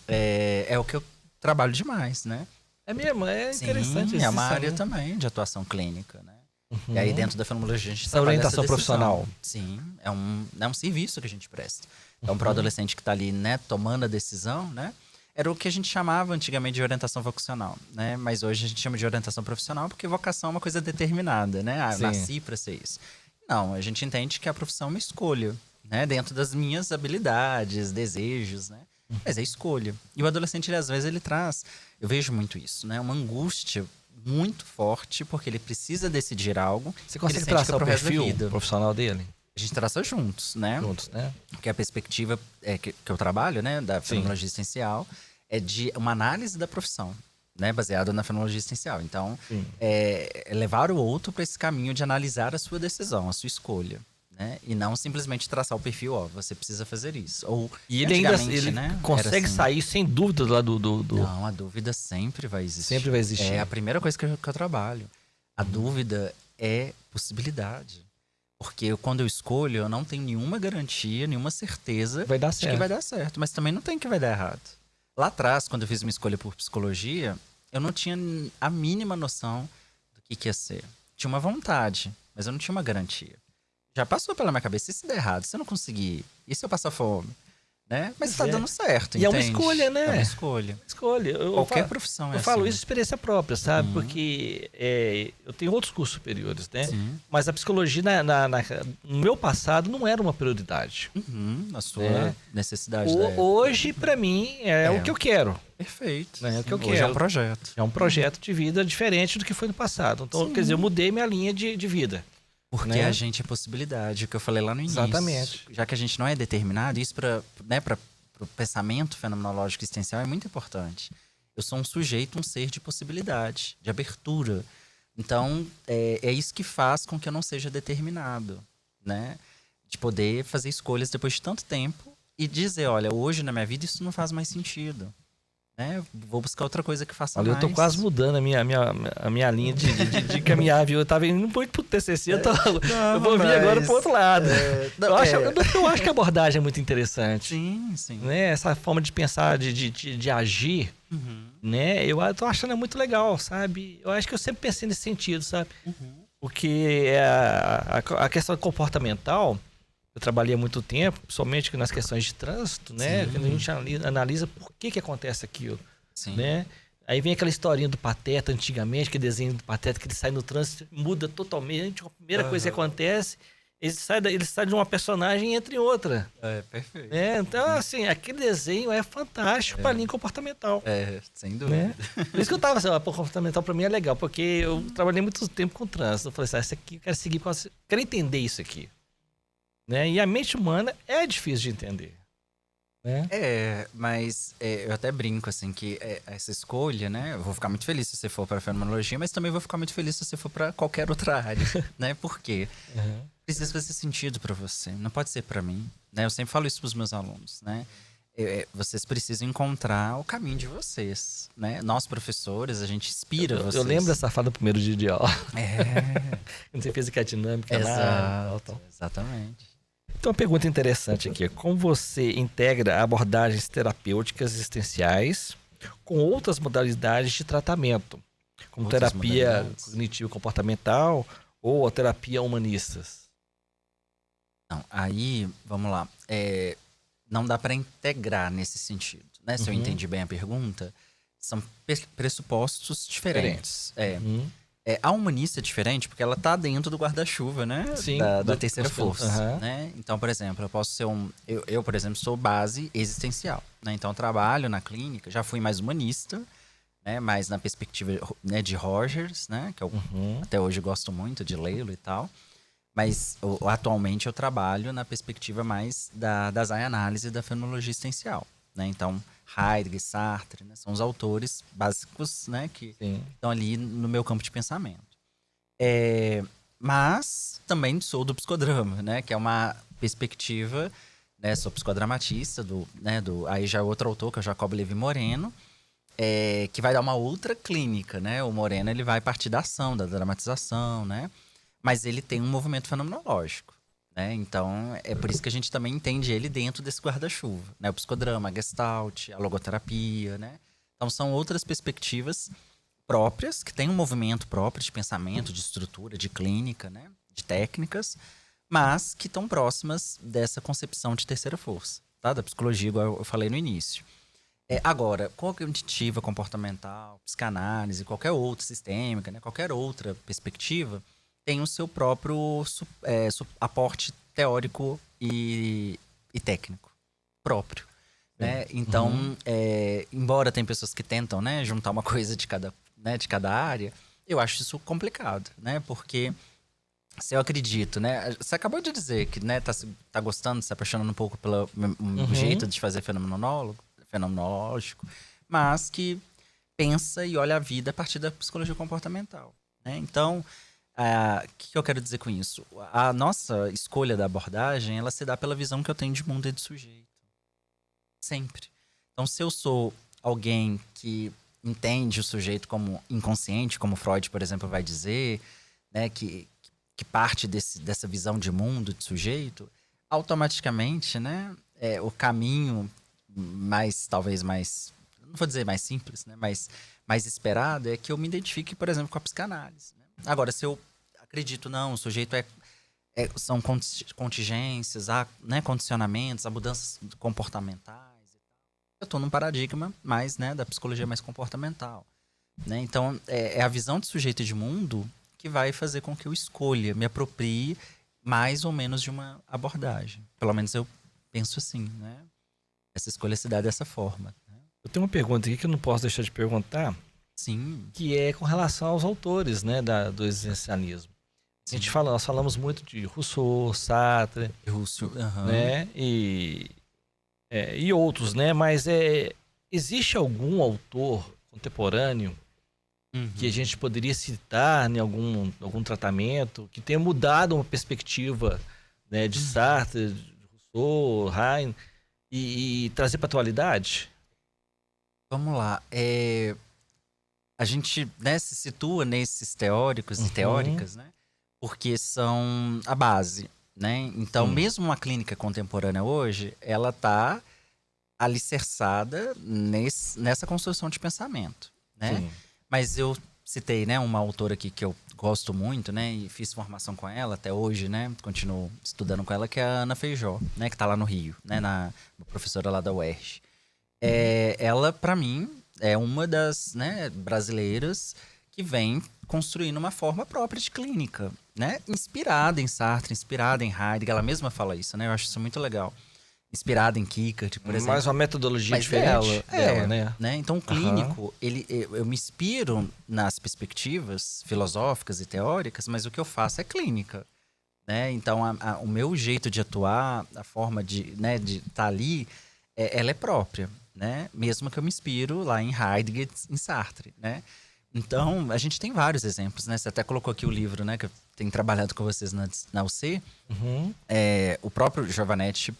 É o que eu trabalho demais, né? É mesmo, é interessante. Sim, é uma área também de atuação clínica, né? E aí, dentro da fenomenologia, a gente essa orientação profissional. Sim, é um serviço que a gente presta. Então, para o adolescente que está ali, né? Tomando a decisão, né? Era o que a gente chamava antigamente de orientação vocacional, né? Mas hoje a gente chama de orientação profissional porque vocação é uma coisa determinada, né? Ah, eu nasci para ser isso. Não, a gente entende que a profissão é uma escolha, né? Dentro das minhas habilidades, desejos, né? Mas é escolha. E o adolescente, às vezes, ele traz... Eu vejo muito isso, né? Uma angústia muito forte porque ele precisa decidir algo. Você consegue traçar o perfil profissional dele? A gente traça juntos, né? Juntos, né? Porque a perspectiva que eu trabalho, né, da fenomenologia existencial, é de uma análise da profissão, né, baseada na fenomenologia existencial. Então, é levar o outro para esse caminho de analisar a sua decisão, a sua escolha, né? E não simplesmente traçar o perfil, ó, você precisa fazer isso. Ou, e ele ainda né, consegue assim, sair sem dúvida lá do... Não, a dúvida sempre vai existir. Sempre vai existir. É a primeira coisa que eu trabalho. A dúvida é possibilidade. Porque quando eu escolho, eu não tenho nenhuma garantia, nenhuma certeza de que vai dar certo. Mas também não tem que vai dar errado. Lá atrás, quando eu fiz minha escolha por psicologia, eu não tinha a mínima noção do que ia ser. Tinha uma vontade, mas eu não tinha uma garantia. Já passou pela minha cabeça, e se der errado? Se eu não conseguir? E se eu passar fome? Né? Mas tá dando certo, e entende? É uma escolha, né? É uma escolha. Qualquer profissão é Eu falo isso de experiência própria, sabe? Porque eu tenho outros cursos superiores, né? Sim. Mas a psicologia, no meu passado, não era uma prioridade. Na sua necessidade. Hoje, para mim, é o que eu quero. Perfeito. Né? É o que eu Hoje quero. é um projeto. É um projeto de vida diferente do que foi no passado. Então, quer dizer, eu mudei minha linha de vida. Porque a gente é possibilidade, o que eu falei lá no início. Exatamente. Já que a gente não é determinado, isso para o pensamento fenomenológico existencial é muito importante. Eu sou um sujeito, um ser de possibilidade, de abertura. Então, é isso que faz com que eu não seja determinado, né? De poder fazer escolhas depois de tanto tempo e dizer, olha, hoje na minha vida isso não faz mais sentido. Né? Vou buscar outra coisa que faça mais. Eu tô quase mudando a minha linha de caminhar, viu? Eu tava indo muito pro TCC, eu vou vir agora pro outro lado. Eu acho que a abordagem é muito interessante. Sim. Né? Essa forma de pensar, de agir, né? Eu tô achando muito legal, sabe? Eu acho que eu sempre pensei nesse sentido, sabe? Porque a questão comportamental... Eu trabalhei há muito tempo, somente nas questões de trânsito, né? Quando a gente analisa por que acontece aquilo, né? Aí vem aquela historinha do Pateta antigamente, que desenho do Pateta, que ele sai no trânsito, muda totalmente. A primeira coisa que acontece, ele sai de uma personagem e entra em outra. Perfeito. Então, assim, aquele desenho é fantástico para a linha comportamental. Sem dúvida. Né? Por isso que eu tava assim, comportamental para mim é legal, porque eu trabalhei muito tempo com trânsito. Eu falei assim, isso aqui eu quero seguir, quero entender isso aqui. Né? E a mente humana é difícil de entender. Né? Mas eu até brinco, assim, que essa escolha, né? Eu vou ficar muito feliz se você for para a fenomenologia, mas também vou ficar muito feliz se você for para qualquer outra área, né? Por quê? Precisa fazer sentido para você, não pode ser para mim. Né? Eu sempre falo isso para os meus alunos, né? Vocês precisam encontrar o caminho de vocês, né? Nós, professores, a gente inspira vocês. Eu lembro dessa fala do primeiro dia de aula. Quando você fez a dinâmica lá. Exatamente. Então, uma pergunta interessante aqui. Como você integra abordagens terapêuticas existenciais com outras modalidades de tratamento? Como terapia cognitivo-comportamental ou a terapia humanistas? Não, aí, vamos lá. Não dá para integrar nesse sentido. Né? Se eu entendi bem a pergunta, são pressupostos diferentes. A humanista é diferente porque ela tá dentro do guarda-chuva, né? Sim, da terceira força, né? Então, por exemplo, eu posso ser eu, por exemplo, sou base existencial, né? Então, eu trabalho na clínica, já fui mais humanista, né? Mais na perspectiva, né, de Rogers, né? Que eu até hoje gosto muito de lê-lo e tal. Mas atualmente eu trabalho na perspectiva mais da design análise e da fenomenologia existencial, né? Então, Heidegger, Sartre, né? São os autores básicos, né? Que estão ali no meu campo de pensamento. Mas também sou do psicodrama, né? Que é uma perspectiva, né? Sou psicodramatista, aí já é outro autor, que é o Jacob Levi Moreno, que vai dar uma outra clínica, né? O Moreno, ele vai partir da ação, da dramatização, né? Mas ele tem um movimento fenomenológico, né? Então, é por isso que a gente também entende ele dentro desse guarda-chuva, né? O psicodrama, a gestalt, a logoterapia, né? Então, são outras perspectivas próprias, que têm um movimento próprio de pensamento, de estrutura, de clínica, né? De técnicas, mas que estão próximas dessa concepção de terceira força, tá? Da psicologia, igual eu falei no início. Agora, cognitiva, comportamental, psicanálise, qualquer outra sistêmica, né? Qualquer outra perspectiva, tem o seu próprio aporte teórico e técnico próprio, né? Então, embora tem pessoas que tentam, né, juntar uma coisa de cada área, eu acho isso complicado, né? Porque se eu acredito, né? Você acabou de dizer que, né, tá gostando, se apaixonando um pouco pelo jeito de fazer fenomenológico, mas que pensa e olha a vida a partir da psicologia comportamental, né? Então, o que eu quero dizer com isso? A nossa escolha da abordagem, ela se dá pela visão que eu tenho de mundo e de sujeito. Sempre. Então, se eu sou alguém que entende o sujeito como inconsciente, como Freud, por exemplo, vai dizer, né, que parte dessa visão de mundo, de sujeito, automaticamente, né, o caminho talvez mais, não vou dizer mais simples, né, mas mais esperado é que eu me identifique, por exemplo, com a psicanálise, né? Agora, se eu acredito, não, o sujeito são contingências, né, condicionamentos, há mudanças comportamentais, eu estou num paradigma mais, né, da psicologia mais comportamental, né? Então, é a visão de sujeito e de mundo que vai fazer com que eu escolha, me aproprie mais ou menos de uma abordagem. Pelo menos eu penso assim, né? Essa escolha se dá dessa forma. Né? Eu tenho uma pergunta aqui que eu não posso deixar de perguntar. Sim. Que é com relação aos autores, né, do existencialismo. Nós falamos muito de Rousseau, Sartre, né, e outros, né, mas existe algum autor contemporâneo que a gente poderia citar em algum tratamento que tenha mudado uma perspectiva, né, de Sartre, de Rousseau, Heine, e trazer para a atualidade? Vamos lá. A gente, né, se situa nesses teóricos e teóricas, né? Porque são a base, né? Então, mesmo uma clínica contemporânea hoje, ela está alicerçada nessa construção de pensamento, né? Sim. Mas eu citei, né, uma autora aqui que eu gosto muito, né? E fiz formação com ela até hoje, né? Continuo estudando com ela, que é a Ana Feijó, né? Que está lá no Rio, né? Uma professora lá da UERJ. Ela, para mim, é uma das, né, brasileiras que vem construindo uma forma própria de clínica, né? Inspirada em Sartre, inspirada em Heidegger. Ela mesma fala isso, né? Eu acho isso muito legal. Inspirada em Kierkegaard, por exemplo. Mas uma metodologia diferente dela, né? Então, o clínico, eu me inspiro nas perspectivas filosóficas e teóricas, mas o que eu faço é clínica, né? Então, o meu jeito de atuar, a forma de estar ali, ela é própria, né? Mesmo que eu me inspiro lá em Heidegger, em Sartre, né? Então, a gente tem vários exemplos, né? Você até colocou aqui o livro, né? Que eu tenho trabalhado com vocês na UC. O próprio Giovannetti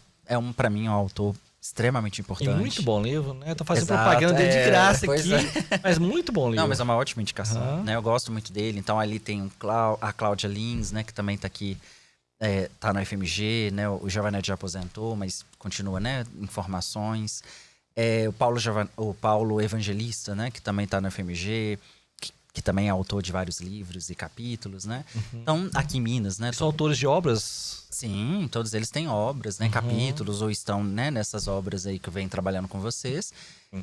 para mim, um autor extremamente importante. E muito bom livro, né? Eu tô fazendo propaganda dele de graça aqui, mas muito bom livro. Não, mas é uma ótima indicação, né? Eu gosto muito dele. Então, ali tem a Cláudia Lins, né? Que também tá aqui, tá no FMG, né? O Giovannetti já aposentou, mas continua, né? Em formações. O Paulo Evangelista, né? Que também tá no FMG, que também é autor de vários livros e capítulos, né? Então, aqui em Minas, né? São autores de obras? Sim, todos eles têm obras, né? Capítulos, ou estão, né, nessas obras aí que eu venho trabalhando com vocês,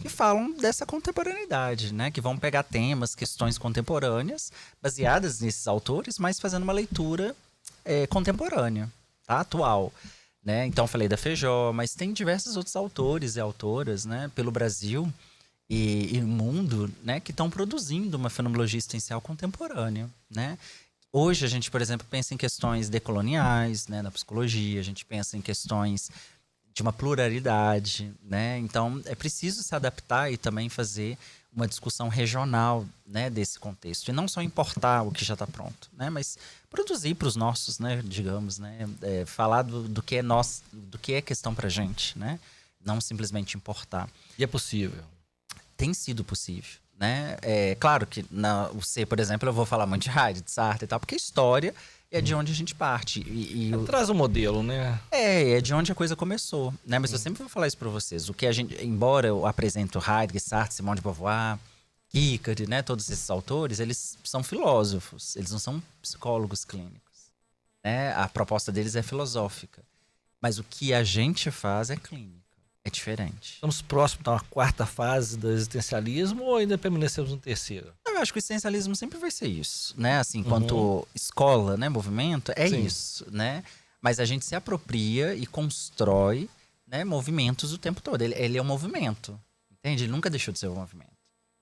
que falam dessa contemporaneidade, né? Que vão pegar temas, questões contemporâneas, baseadas nesses autores, mas fazendo uma leitura contemporânea, tá? Atual. Né? Então, falei da Feijó, mas tem diversos outros autores e autoras, né? Pelo Brasil e no mundo, né, que estão produzindo uma fenomenologia existencial contemporânea, né? Hoje a gente, por exemplo, pensa em questões decoloniais, né, na psicologia, a gente pensa em questões de uma pluralidade, né? Então é preciso se adaptar e também fazer uma discussão regional, né, desse contexto e não só importar o que já está pronto, né? Mas produzir para os nossos, né, digamos, né, falar do que é nosso, do que é questão para gente, né? Não simplesmente importar. E é possível? Tem sido possível. Né? É claro que na UC, por exemplo, eu vou falar muito de Heidegger, de Sartre e tal, porque história é de onde a gente parte. Traz um modelo, né? É de onde a coisa começou, né? Mas eu sempre vou falar isso para vocês. O que a gente, embora eu apresente Heidegger, Sartre, Simone de Beauvoir, Kierkegaard, né? Todos esses autores, eles são filósofos, eles não são psicólogos clínicos, né? A proposta deles é filosófica. Mas o que a gente faz é clínico. É diferente. Estamos próximos da quarta fase do existencialismo ou ainda permanecemos no terceiro? Eu acho que o existencialismo sempre vai ser isso, né? Assim, enquanto escola, né, movimento, é Sim. isso, né? Mas a gente se apropria e constrói, né, movimentos o tempo todo. Ele é um movimento, entende? Ele nunca deixou de ser um movimento.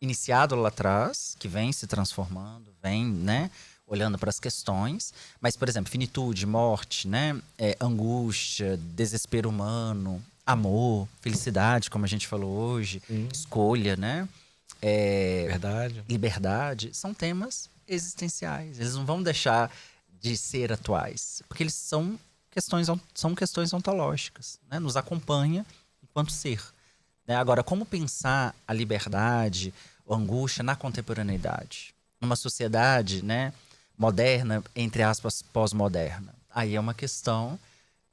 Iniciado lá atrás, que vem se transformando, vem, né, olhando para as questões. Mas, por exemplo, finitude, morte, né, angústia, desespero humano, amor, felicidade, como a gente falou hoje, escolha, né? Verdade. Liberdade, são temas existenciais. Eles não vão deixar de ser atuais, porque eles são questões ontológicas, né? Nos acompanha enquanto ser. Né? Agora, como pensar a liberdade, a angústia na contemporaneidade? Numa sociedade, né, moderna, entre aspas, pós-moderna. Aí é uma questão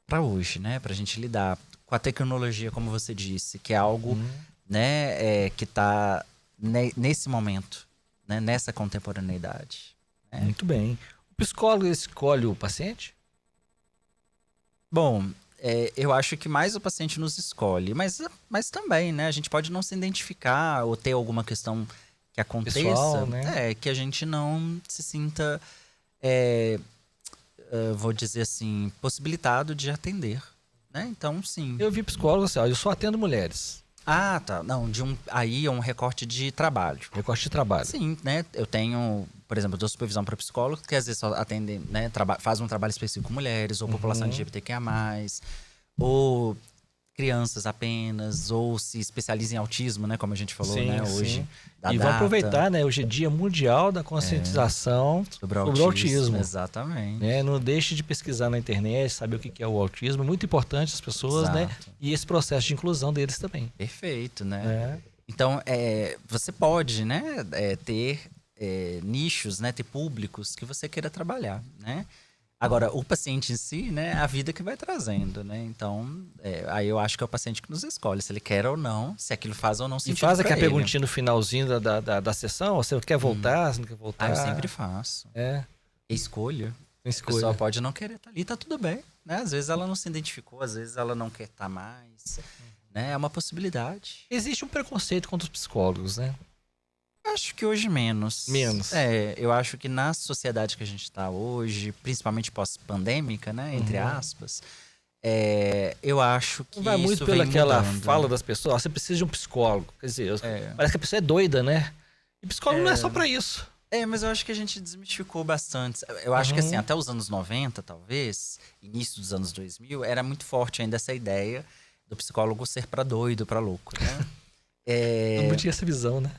para hoje, né? Para a gente lidar com a tecnologia, como você disse, que é algo, né, que está nesse momento, né, nessa contemporaneidade. Né? Muito bem. O psicólogo escolhe o paciente? Bom, eu acho que mais o paciente nos escolhe, mas também, né, a gente pode não se identificar ou ter alguma questão que aconteça, pessoal, né? que a gente não se sinta, vou dizer assim, possibilitado de atender. Né? Então, sim. Eu vi psicólogo assim, ó, eu só atendo mulheres. Ah, tá. Não, aí é um recorte de trabalho. Recorte de trabalho. Sim, né? Eu tenho, por exemplo, eu dou supervisão para psicólogos que às vezes só atendem, né? Faz um trabalho específico com mulheres, ou população LGBTQIA+, ou crianças apenas, ou se especializa em autismo, né? Como a gente falou, né? Hoje. E vão aproveitar, né? Hoje é Dia Mundial da Conscientização sobre o autismo. Exatamente. Né? Não deixe de pesquisar na internet, saber o que é o autismo. É muito importante as pessoas, né? E esse processo de inclusão deles também. Perfeito, né? Então, você pode, né? Ter nichos, né? Ter públicos que você queira trabalhar, né? Agora, o paciente em si, né, é a vida que vai trazendo, né? Então, aí eu acho que é o paciente que nos escolhe, se ele quer ou não, se aquilo faz ou não sentido. E faz aquela perguntinha no finalzinho da sessão, você quer voltar, você não quer voltar? Eu sempre faço. Escolha. A pessoa pode não querer estar ali, tá tudo bem, né? Às vezes ela não se identificou, às vezes ela não quer estar mais, né? É uma possibilidade. Existe um preconceito contra os psicólogos, né? Acho que hoje menos. Menos. Eu acho que na sociedade que a gente está hoje, principalmente pós-pandêmica, né? Entre aspas, eu acho que vai muito isso pelaquela mudando. fala das pessoas, você precisa de um psicólogo. Quer dizer, parece que a pessoa é doida, né? E psicólogo não é só pra isso. Mas eu acho que a gente desmistificou bastante. Eu acho que assim, até os anos 90, talvez, início dos anos 2000, era muito forte ainda essa ideia do psicólogo ser pra doido, pra louco, né? Não tinha essa visão, né?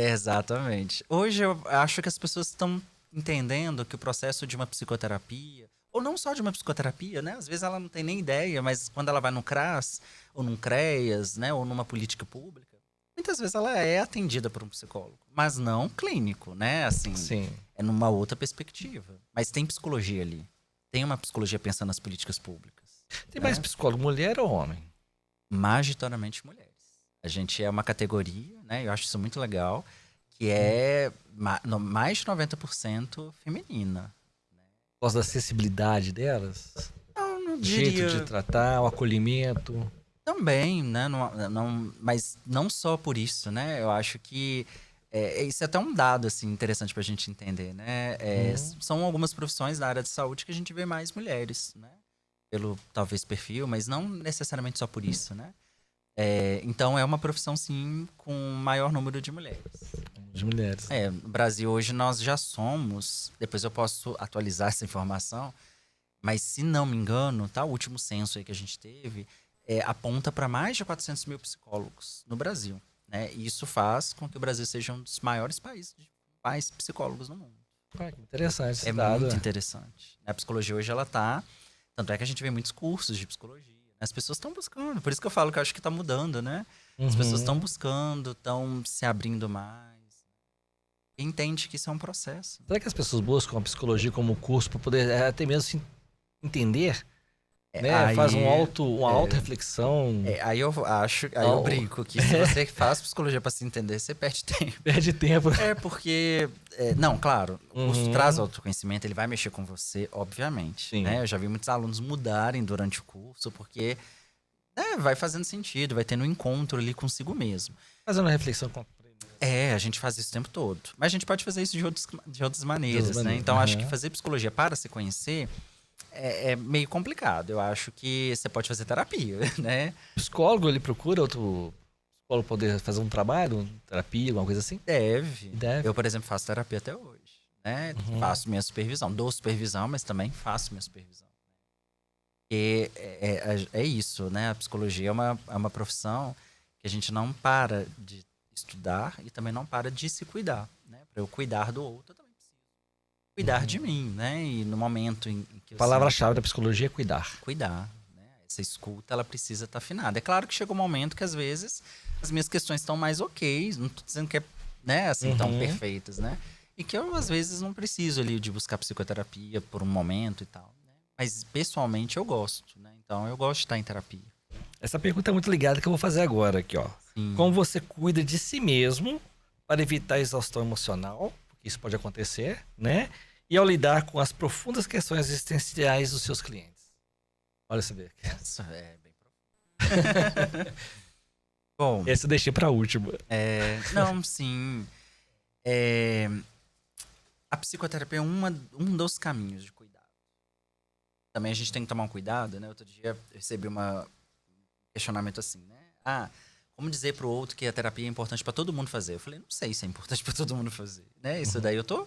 Exatamente. Hoje eu acho que as pessoas estão entendendo que o processo de uma psicoterapia, ou não só de uma psicoterapia, né? Às vezes ela não tem nem ideia, mas quando ela vai no CRAS, ou num CREAS, né? Ou numa política pública, muitas vezes ela é atendida por um psicólogo, mas não clínico, né? Assim, Sim. É numa outra perspectiva. Mas tem psicologia ali. Tem uma psicologia pensando nas políticas públicas. Tem mais psicólogo, mulher ou homem? Majoritariamente mulheres. A gente é uma categoria, né? Eu acho isso muito legal, que é mais de 90% feminina. Por causa da acessibilidade delas? Não O diria... jeito de tratar, o acolhimento. Também, né? Mas não só por isso, né? Eu acho que isso é até um dado assim, interessante pra gente entender, né? São algumas profissões da área de saúde que a gente vê mais mulheres, né? Pelo, talvez, perfil, mas não necessariamente só por isso, né? Então, é uma profissão, sim, com maior número de mulheres. De mulheres. No Brasil hoje nós já somos, depois eu posso atualizar essa informação, mas se não me engano, tá? O último censo aí que a gente teve aponta para mais de 400 mil psicólogos no Brasil, né? E isso faz com que o Brasil seja um dos maiores países de mais psicólogos no mundo. Ah, que interessante esse É dado. muito interessante. A psicologia hoje, ela tá... Tanto é que a gente vê muitos cursos de psicologia. As pessoas estão buscando. Por isso que eu falo que eu acho que tá mudando, né? As pessoas estão buscando, estão se abrindo mais. E entende que isso é um processo. Será que as pessoas buscam a psicologia como curso para poder até mesmo se entender? Né? Aí, Faz uma auto-reflexão. Aí eu acho, aí eu brinco que se você faz psicologia para se entender, você perde tempo. Perde tempo. Porque... não, claro, o curso traz autoconhecimento, ele vai mexer com você, obviamente. Sim. Né? Eu já vi muitos alunos mudarem durante o curso, porque vai fazendo sentido, vai tendo um encontro ali consigo mesmo. Fazendo uma reflexão com a gente faz isso o tempo todo. Mas a gente pode fazer isso de outras maneiras, né? Então, acho que fazer psicologia para se conhecer é meio complicado. Eu acho que você pode fazer terapia, né? O psicólogo, ele procura outro psicólogo poder fazer um trabalho, terapia, alguma coisa assim? Deve. Eu, por exemplo, faço terapia até hoje, né? Faço minha supervisão. Dou supervisão, mas também faço minha supervisão. E é isso, né? A psicologia é uma profissão que a gente não para de estudar e também não para de se cuidar, né? Para eu cuidar do outro, eu também preciso cuidar de mim, né? E no momento em que eu... A palavra-chave da psicologia é cuidar. Cuidar, né? Essa escuta, ela precisa estar afinada. É claro que chega um momento que, às vezes, as minhas questões estão mais ok, não tô dizendo que né, assim, tão perfeitas, né? E que eu, às vezes, não preciso ali de buscar psicoterapia por um momento e tal, né? Mas, pessoalmente, eu gosto, né? Então, eu gosto de estar em terapia. Essa pergunta é muito ligada que eu vou fazer agora aqui, ó. Sim. Como você cuida de si mesmo para evitar a exaustão emocional, porque isso pode acontecer, né? E ao lidar com as profundas questões existenciais dos seus clientes. Olha você ver. Isso é bem profundo. Bom... Esse eu deixei para a última. Não, sim. A psicoterapia é um dos caminhos de cuidado. Também a gente tem que tomar um cuidado, né? Outro dia eu recebi um questionamento assim, né? Como dizer pro outro que a terapia é importante para todo mundo fazer? Eu falei, não sei se é importante para todo mundo fazer, né? Isso daí eu tô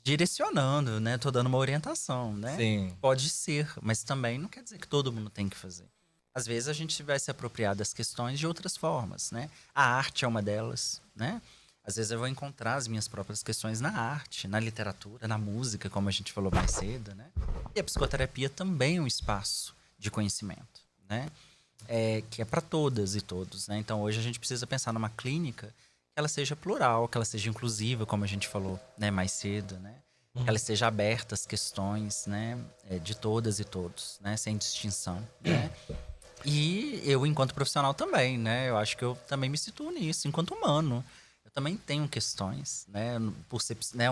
direcionando, né? Tô dando uma orientação, né? Sim. Pode ser, mas também não quer dizer que todo mundo tem que fazer. Às vezes a gente vai se apropriar das questões de outras formas, né? A arte é uma delas, né? Às vezes eu vou encontrar as minhas próprias questões na arte, na literatura, na música, como a gente falou mais cedo, né? E a psicoterapia também é um espaço de conhecimento, né? Que é para todas e todos, né? Então hoje a gente precisa pensar numa clínica que ela seja plural, que ela seja inclusiva, como a gente falou, né, mais cedo, né? Que ela esteja aberta às questões, né, de todas e todos, né, sem distinção, né? E eu, enquanto profissional também, né? Eu acho que eu também me situo nisso, enquanto humano. Eu também tenho questões, né? Por ser, né,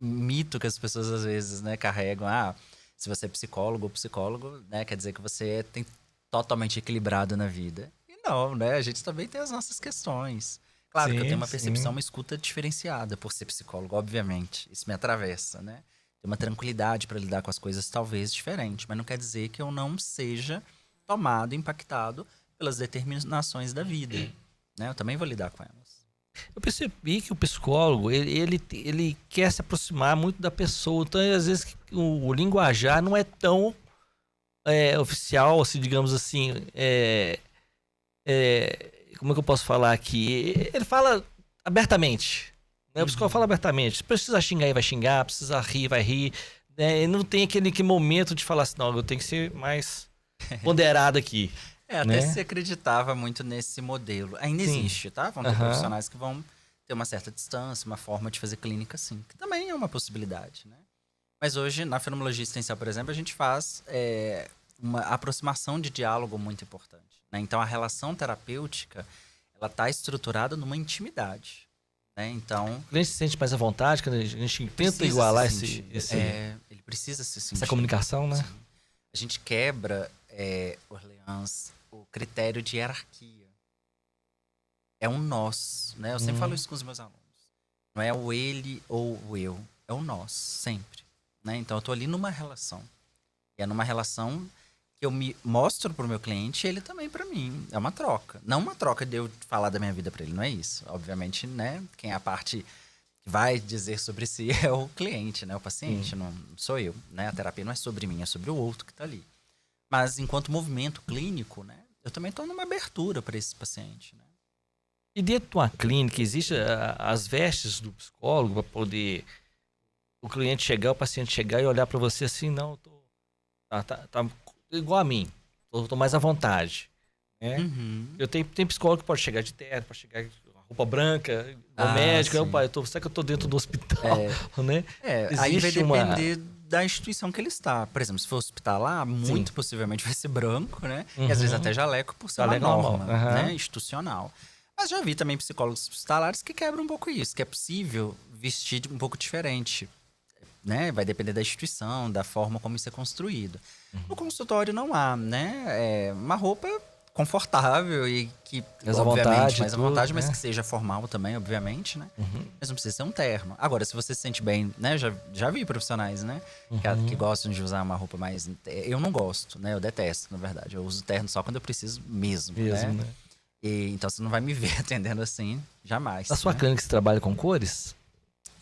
mito que as pessoas às vezes, né, carregam. Se você é psicólogo ou psicólogo, né, quer dizer que você tem totalmente equilibrado na vida. E não, né? A gente também tem as nossas questões. Claro que eu tenho uma percepção, uma escuta diferenciada por ser psicólogo, obviamente. Isso me atravessa, né? Tem uma tranquilidade para lidar com as coisas talvez diferente, mas não quer dizer que eu não seja tomado, impactado pelas determinações da vida, né? Eu também vou lidar com elas. Eu percebi que o psicólogo, ele quer se aproximar muito da pessoa. Então, às vezes, o linguajar não é tão oficial, assim, digamos assim. Como é que eu posso falar aqui? Ele fala abertamente. Né? O psicólogo fala abertamente. Se precisa xingar, ele vai xingar. Precisa rir, vai rir. Né? Ele não tem aquele momento de falar assim, não, eu tenho que ser mais ponderado aqui. Até se acreditava muito nesse modelo. Ainda existe, tá? Vão ter profissionais que vão ter uma certa distância, uma forma de fazer clínica, sim. Que também é uma possibilidade, né? Mas hoje, na fenomenologia existencial, por exemplo, a gente faz uma aproximação de diálogo muito importante. Né? Então, a relação terapêutica, ela está estruturada numa intimidade. Né? Então, o cliente se sente mais à vontade, quando a gente tenta igualar ele precisa se sentir. Essa comunicação, né? Sim. A gente quebra, Orleans, o critério de hierarquia. É um nós, né? Eu sempre falo isso com os meus alunos. Não é o ele ou o eu, é o nós, sempre. Né? Então, eu estou ali numa relação. E é numa relação que eu me mostro pro meu cliente e ele também para mim. É uma troca. Não uma troca de eu falar da minha vida para ele, não é isso. Obviamente, né? Quem é a parte que vai dizer sobre si é o cliente, né? O paciente, não sou eu, né? A terapia não é sobre mim, é sobre o outro que tá ali. Mas enquanto movimento clínico, né? Eu também estou numa abertura para esse paciente, né? E dentro de uma clínica, existe as vestes do psicólogo para poder o cliente chegar, o paciente chegar e olhar para você assim, não, tá igual a mim, tô mais à vontade, né? Eu tem psicólogo que pode chegar de terno, pode chegar com roupa branca, o médico, será que eu tô dentro do hospital, né? Aí vai depender da instituição que ele está. Por exemplo, se for hospitalar, muito possivelmente vai ser branco, né? E às vezes até jaleco por ser uma norma, né? Institucional. Mas já vi também psicólogos hospitalares que quebram um pouco isso, que é possível vestir um pouco diferente, né? Vai depender da instituição, da forma como isso é construído. No consultório não há, né? Uma roupa confortável e que, obviamente, mais à vontade, mas que seja formal também, obviamente, né? Mas não precisa ser um terno. Agora, se você se sente bem, né? Já vi profissionais, né? Que gostam de usar uma roupa mais... Eu não gosto, né? Eu detesto, na verdade. Eu uso terno só quando eu preciso mesmo, né? Então, você não vai me ver atendendo assim, jamais. Na sua clínica, você trabalha com cores?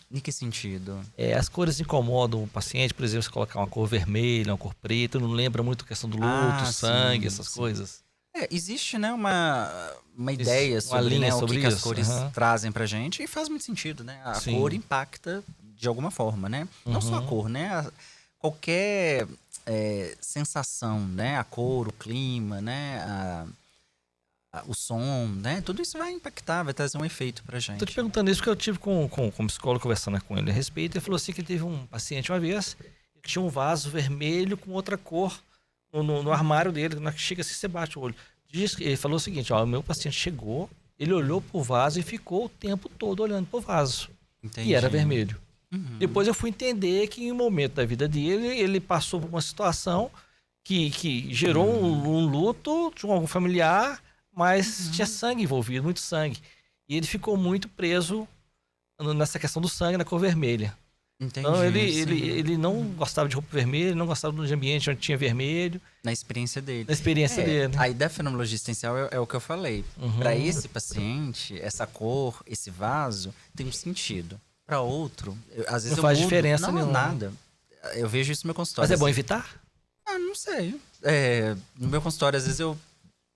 Em que sentido? As cores incomodam o paciente, por exemplo, se colocar uma cor vermelha, uma cor preta, não lembra muito a questão do luto, sangue, essas coisas. Existe, né, uma ideia sobre, né, o que as cores trazem pra gente e faz muito sentido, né? A cor impacta de alguma forma, né? Não só a cor, né? Qualquer sensação, né? A cor, o clima, né? O som, né? Tudo isso vai impactar, vai trazer um efeito pra gente. Tô te perguntando isso porque eu tive com um psicólogo conversando com ele a respeito. Ele falou assim que teve um paciente uma vez que tinha um vaso vermelho com outra cor no armário dele. Na que chega assim, você bate o olho. Ele falou o seguinte, o meu paciente chegou, ele olhou pro vaso e ficou o tempo todo olhando pro vaso. Entendi. E era vermelho. Depois eu fui entender que em um momento da vida dele, ele passou por uma situação que gerou um luto de um familiar, mas tinha sangue envolvido, muito sangue. E ele ficou muito preso nessa questão do sangue, na cor vermelha. Entendi. Então ele não gostava de roupa vermelha, ele não gostava de ambiente onde tinha vermelho. Na experiência dele. Na experiência dele. A ideia da fenomenologia existencial é o que eu falei. Para esse paciente, essa cor, esse vaso, tem um sentido. Para outro, às vezes não faz diferença nenhuma. Nada. Eu vejo isso no meu consultório. Mas é bom evitar? Não sei. No meu consultório, às vezes eu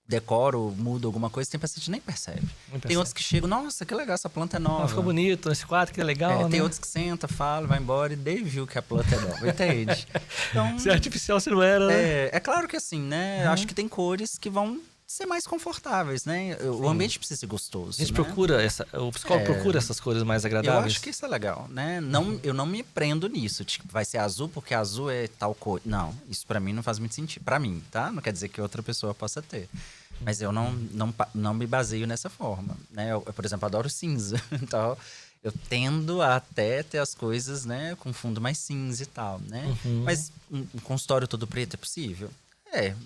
decoro, mudo alguma coisa, tem paciente que nem percebe. Tem outros que chegam, nossa, que legal, essa planta é nova. Ficou bonito, esse quadro que é legal, né? Tem outros que senta, fala, vai embora e daí viu que a planta é nova, entende? Então, se é artificial, se não era, né? É claro que assim, né? Acho que tem cores que vão ser mais confortáveis, né? O ambiente precisa ser gostoso. A gente procura o psicólogo procura essas cores mais agradáveis. Eu acho que isso é legal, né? Não, eu não me prendo nisso. Tipo, vai ser azul porque azul é tal cor. Não, isso pra mim não faz muito sentido. Pra mim, tá? Não quer dizer que outra pessoa possa ter. Mas eu não me baseio nessa forma, né? Eu, por exemplo, adoro cinza. Então, eu tendo a até ter as coisas, né? Com fundo mais cinza e tal, né? Mas um consultório todo preto é possível?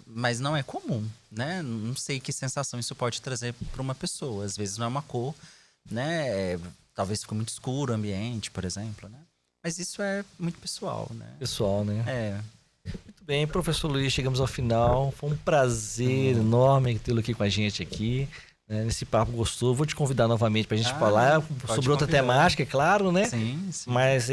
Mas não é comum, né? Não sei que sensação isso pode trazer para uma pessoa. Às vezes não é uma cor, né? Talvez ficou muito escuro o ambiente, por exemplo, né? Mas isso é muito pessoal, né? Pessoal, né? Muito bem, professor Luiz, chegamos ao final. Foi um prazer enorme tê-lo aqui com a gente aqui. Nesse papo gostoso. Vou te convidar novamente para a gente falar sobre outra temática, é claro, né? Sim. Mas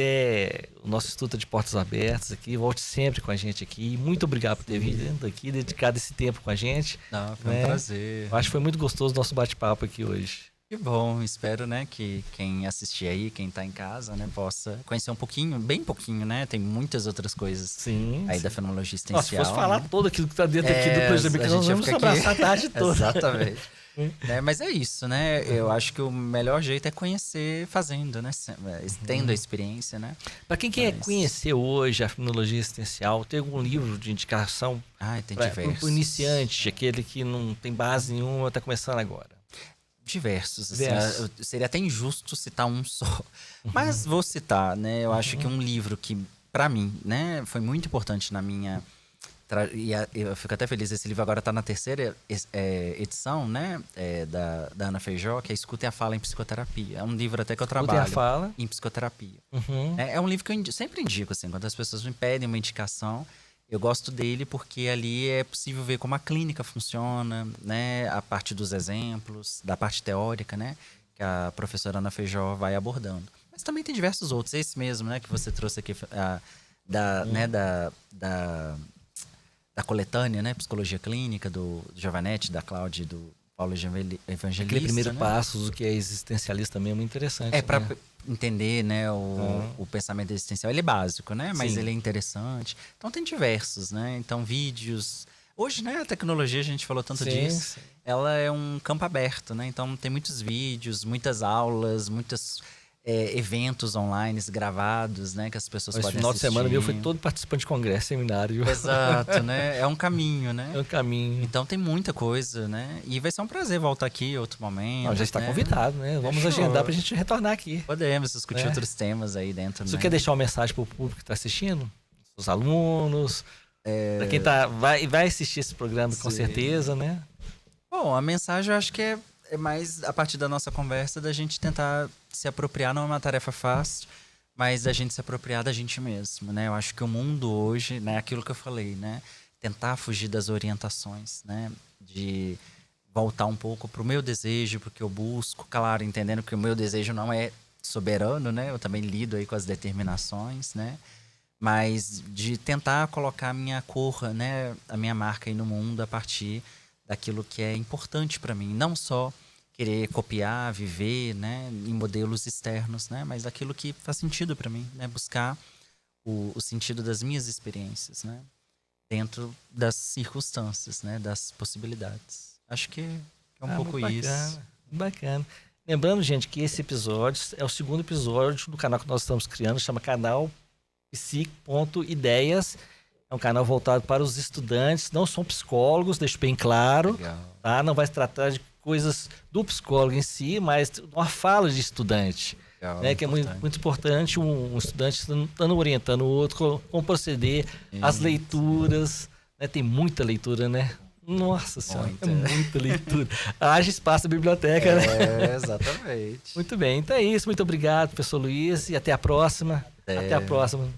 o nosso Instituto de Portas Abertas aqui. Volte sempre com a gente aqui. Muito obrigado por ter vindo aqui, dedicado esse tempo com a gente. Foi um prazer. Eu acho que foi muito gostoso o nosso bate-papo aqui hoje. Que bom, espero, né, que quem assistir aí, quem tá em casa, né, possa conhecer um pouquinho, bem pouquinho, né? Tem muitas outras coisas aí da fenomenologia existencial. Nossa, se fosse falar tudo aquilo que tá dentro aqui do Projeto, nós vamos abraçar a tarde toda. Exatamente. Mas é isso, né? Eu acho que o melhor jeito é conhecer fazendo, né? Tendo a experiência, né? Para quem quer conhecer hoje a fenomenologia existencial, tem algum livro de indicação? Tem diversos. Para o iniciante, aquele que não tem base nenhuma, está começando agora. Diversos. Assim, seria até injusto citar um só. Mas vou citar, né? Eu acho que um livro que, para mim, né, foi muito importante na minha... E eu fico até feliz, esse livro agora está na terceira edição, né? Da Ana Feijó, que é Escuta e a Fala em Psicoterapia. É um livro até que eu trabalho em psicoterapia. É um livro que eu sempre indico, assim, quando as pessoas me pedem uma indicação, Eu gosto dele porque ali é possível ver como a clínica funciona, né? A parte dos exemplos, da parte teórica, né? Que a professora Ana Feijó vai abordando. Mas também tem diversos outros. Esse mesmo, né? Que você trouxe aqui, né, da coletânea, né? Psicologia Clínica, do Giovanetti, da Cláudia e do Paulo Evangelista. Aquele primeiro né? passo, o que é existencialista também é muito interessante. Para entender, né, o pensamento existencial. Ele é básico, né? Mas ele é interessante. Então tem diversos, né? Então vídeos... Hoje, né, a tecnologia, a gente falou tanto disso, ela é um campo aberto, né? Então tem muitos vídeos, muitas aulas, muitos eventos online gravados, né? Que as pessoas podem assistir. Esse final de semana eu fui todo participante de congresso, seminário. Exato, né? É um caminho, né? É um caminho. Então tem muita coisa, né? E vai ser um prazer voltar aqui outro momento. Não, já está convidado, né? Vamos agendar pra gente retornar aqui. Podemos discutir outros temas aí dentro. Você quer deixar uma mensagem pro público que está assistindo? Os alunos? Pra quem vai assistir esse programa, com certeza, né? Bom, a mensagem eu acho que é mais a partir da nossa conversa da gente tentar se apropriar, não é uma tarefa fácil, mas da gente se apropriar da gente mesmo, né? Eu acho que o mundo hoje, né, aquilo que eu falei, né, tentar fugir das orientações, né, de voltar um pouco pro meu desejo, pro que eu busco, claro, entendendo que o meu desejo não é soberano, né? Eu também lido aí com as determinações, né? Mas de tentar colocar a minha cor, né, a minha marca aí no mundo a partir daquilo que é importante para mim, não só querer copiar, viver, né, em modelos externos, né, mas aquilo que faz sentido para mim, né, buscar o sentido das minhas experiências, né, dentro das circunstâncias, né, das possibilidades. Acho que é um pouco isso. Bacana. Lembrando, gente, que esse episódio é o segundo episódio do canal que nós estamos criando, chama canal Psic.ideias. É um canal voltado para os estudantes, não são psicólogos, deixo bem claro. Tá? Não vai se tratar de coisas do psicólogo em si, mas uma fala de estudante. Né? Que é muito importante um estudante estando orientando o outro, como proceder, as leituras. Né? Tem muita leitura, né? Nossa Senhora, é muita leitura. Haja espaço na biblioteca, né? Exatamente. Muito bem, então é isso. Muito obrigado, professor Luiz, e até a próxima. Até a próxima.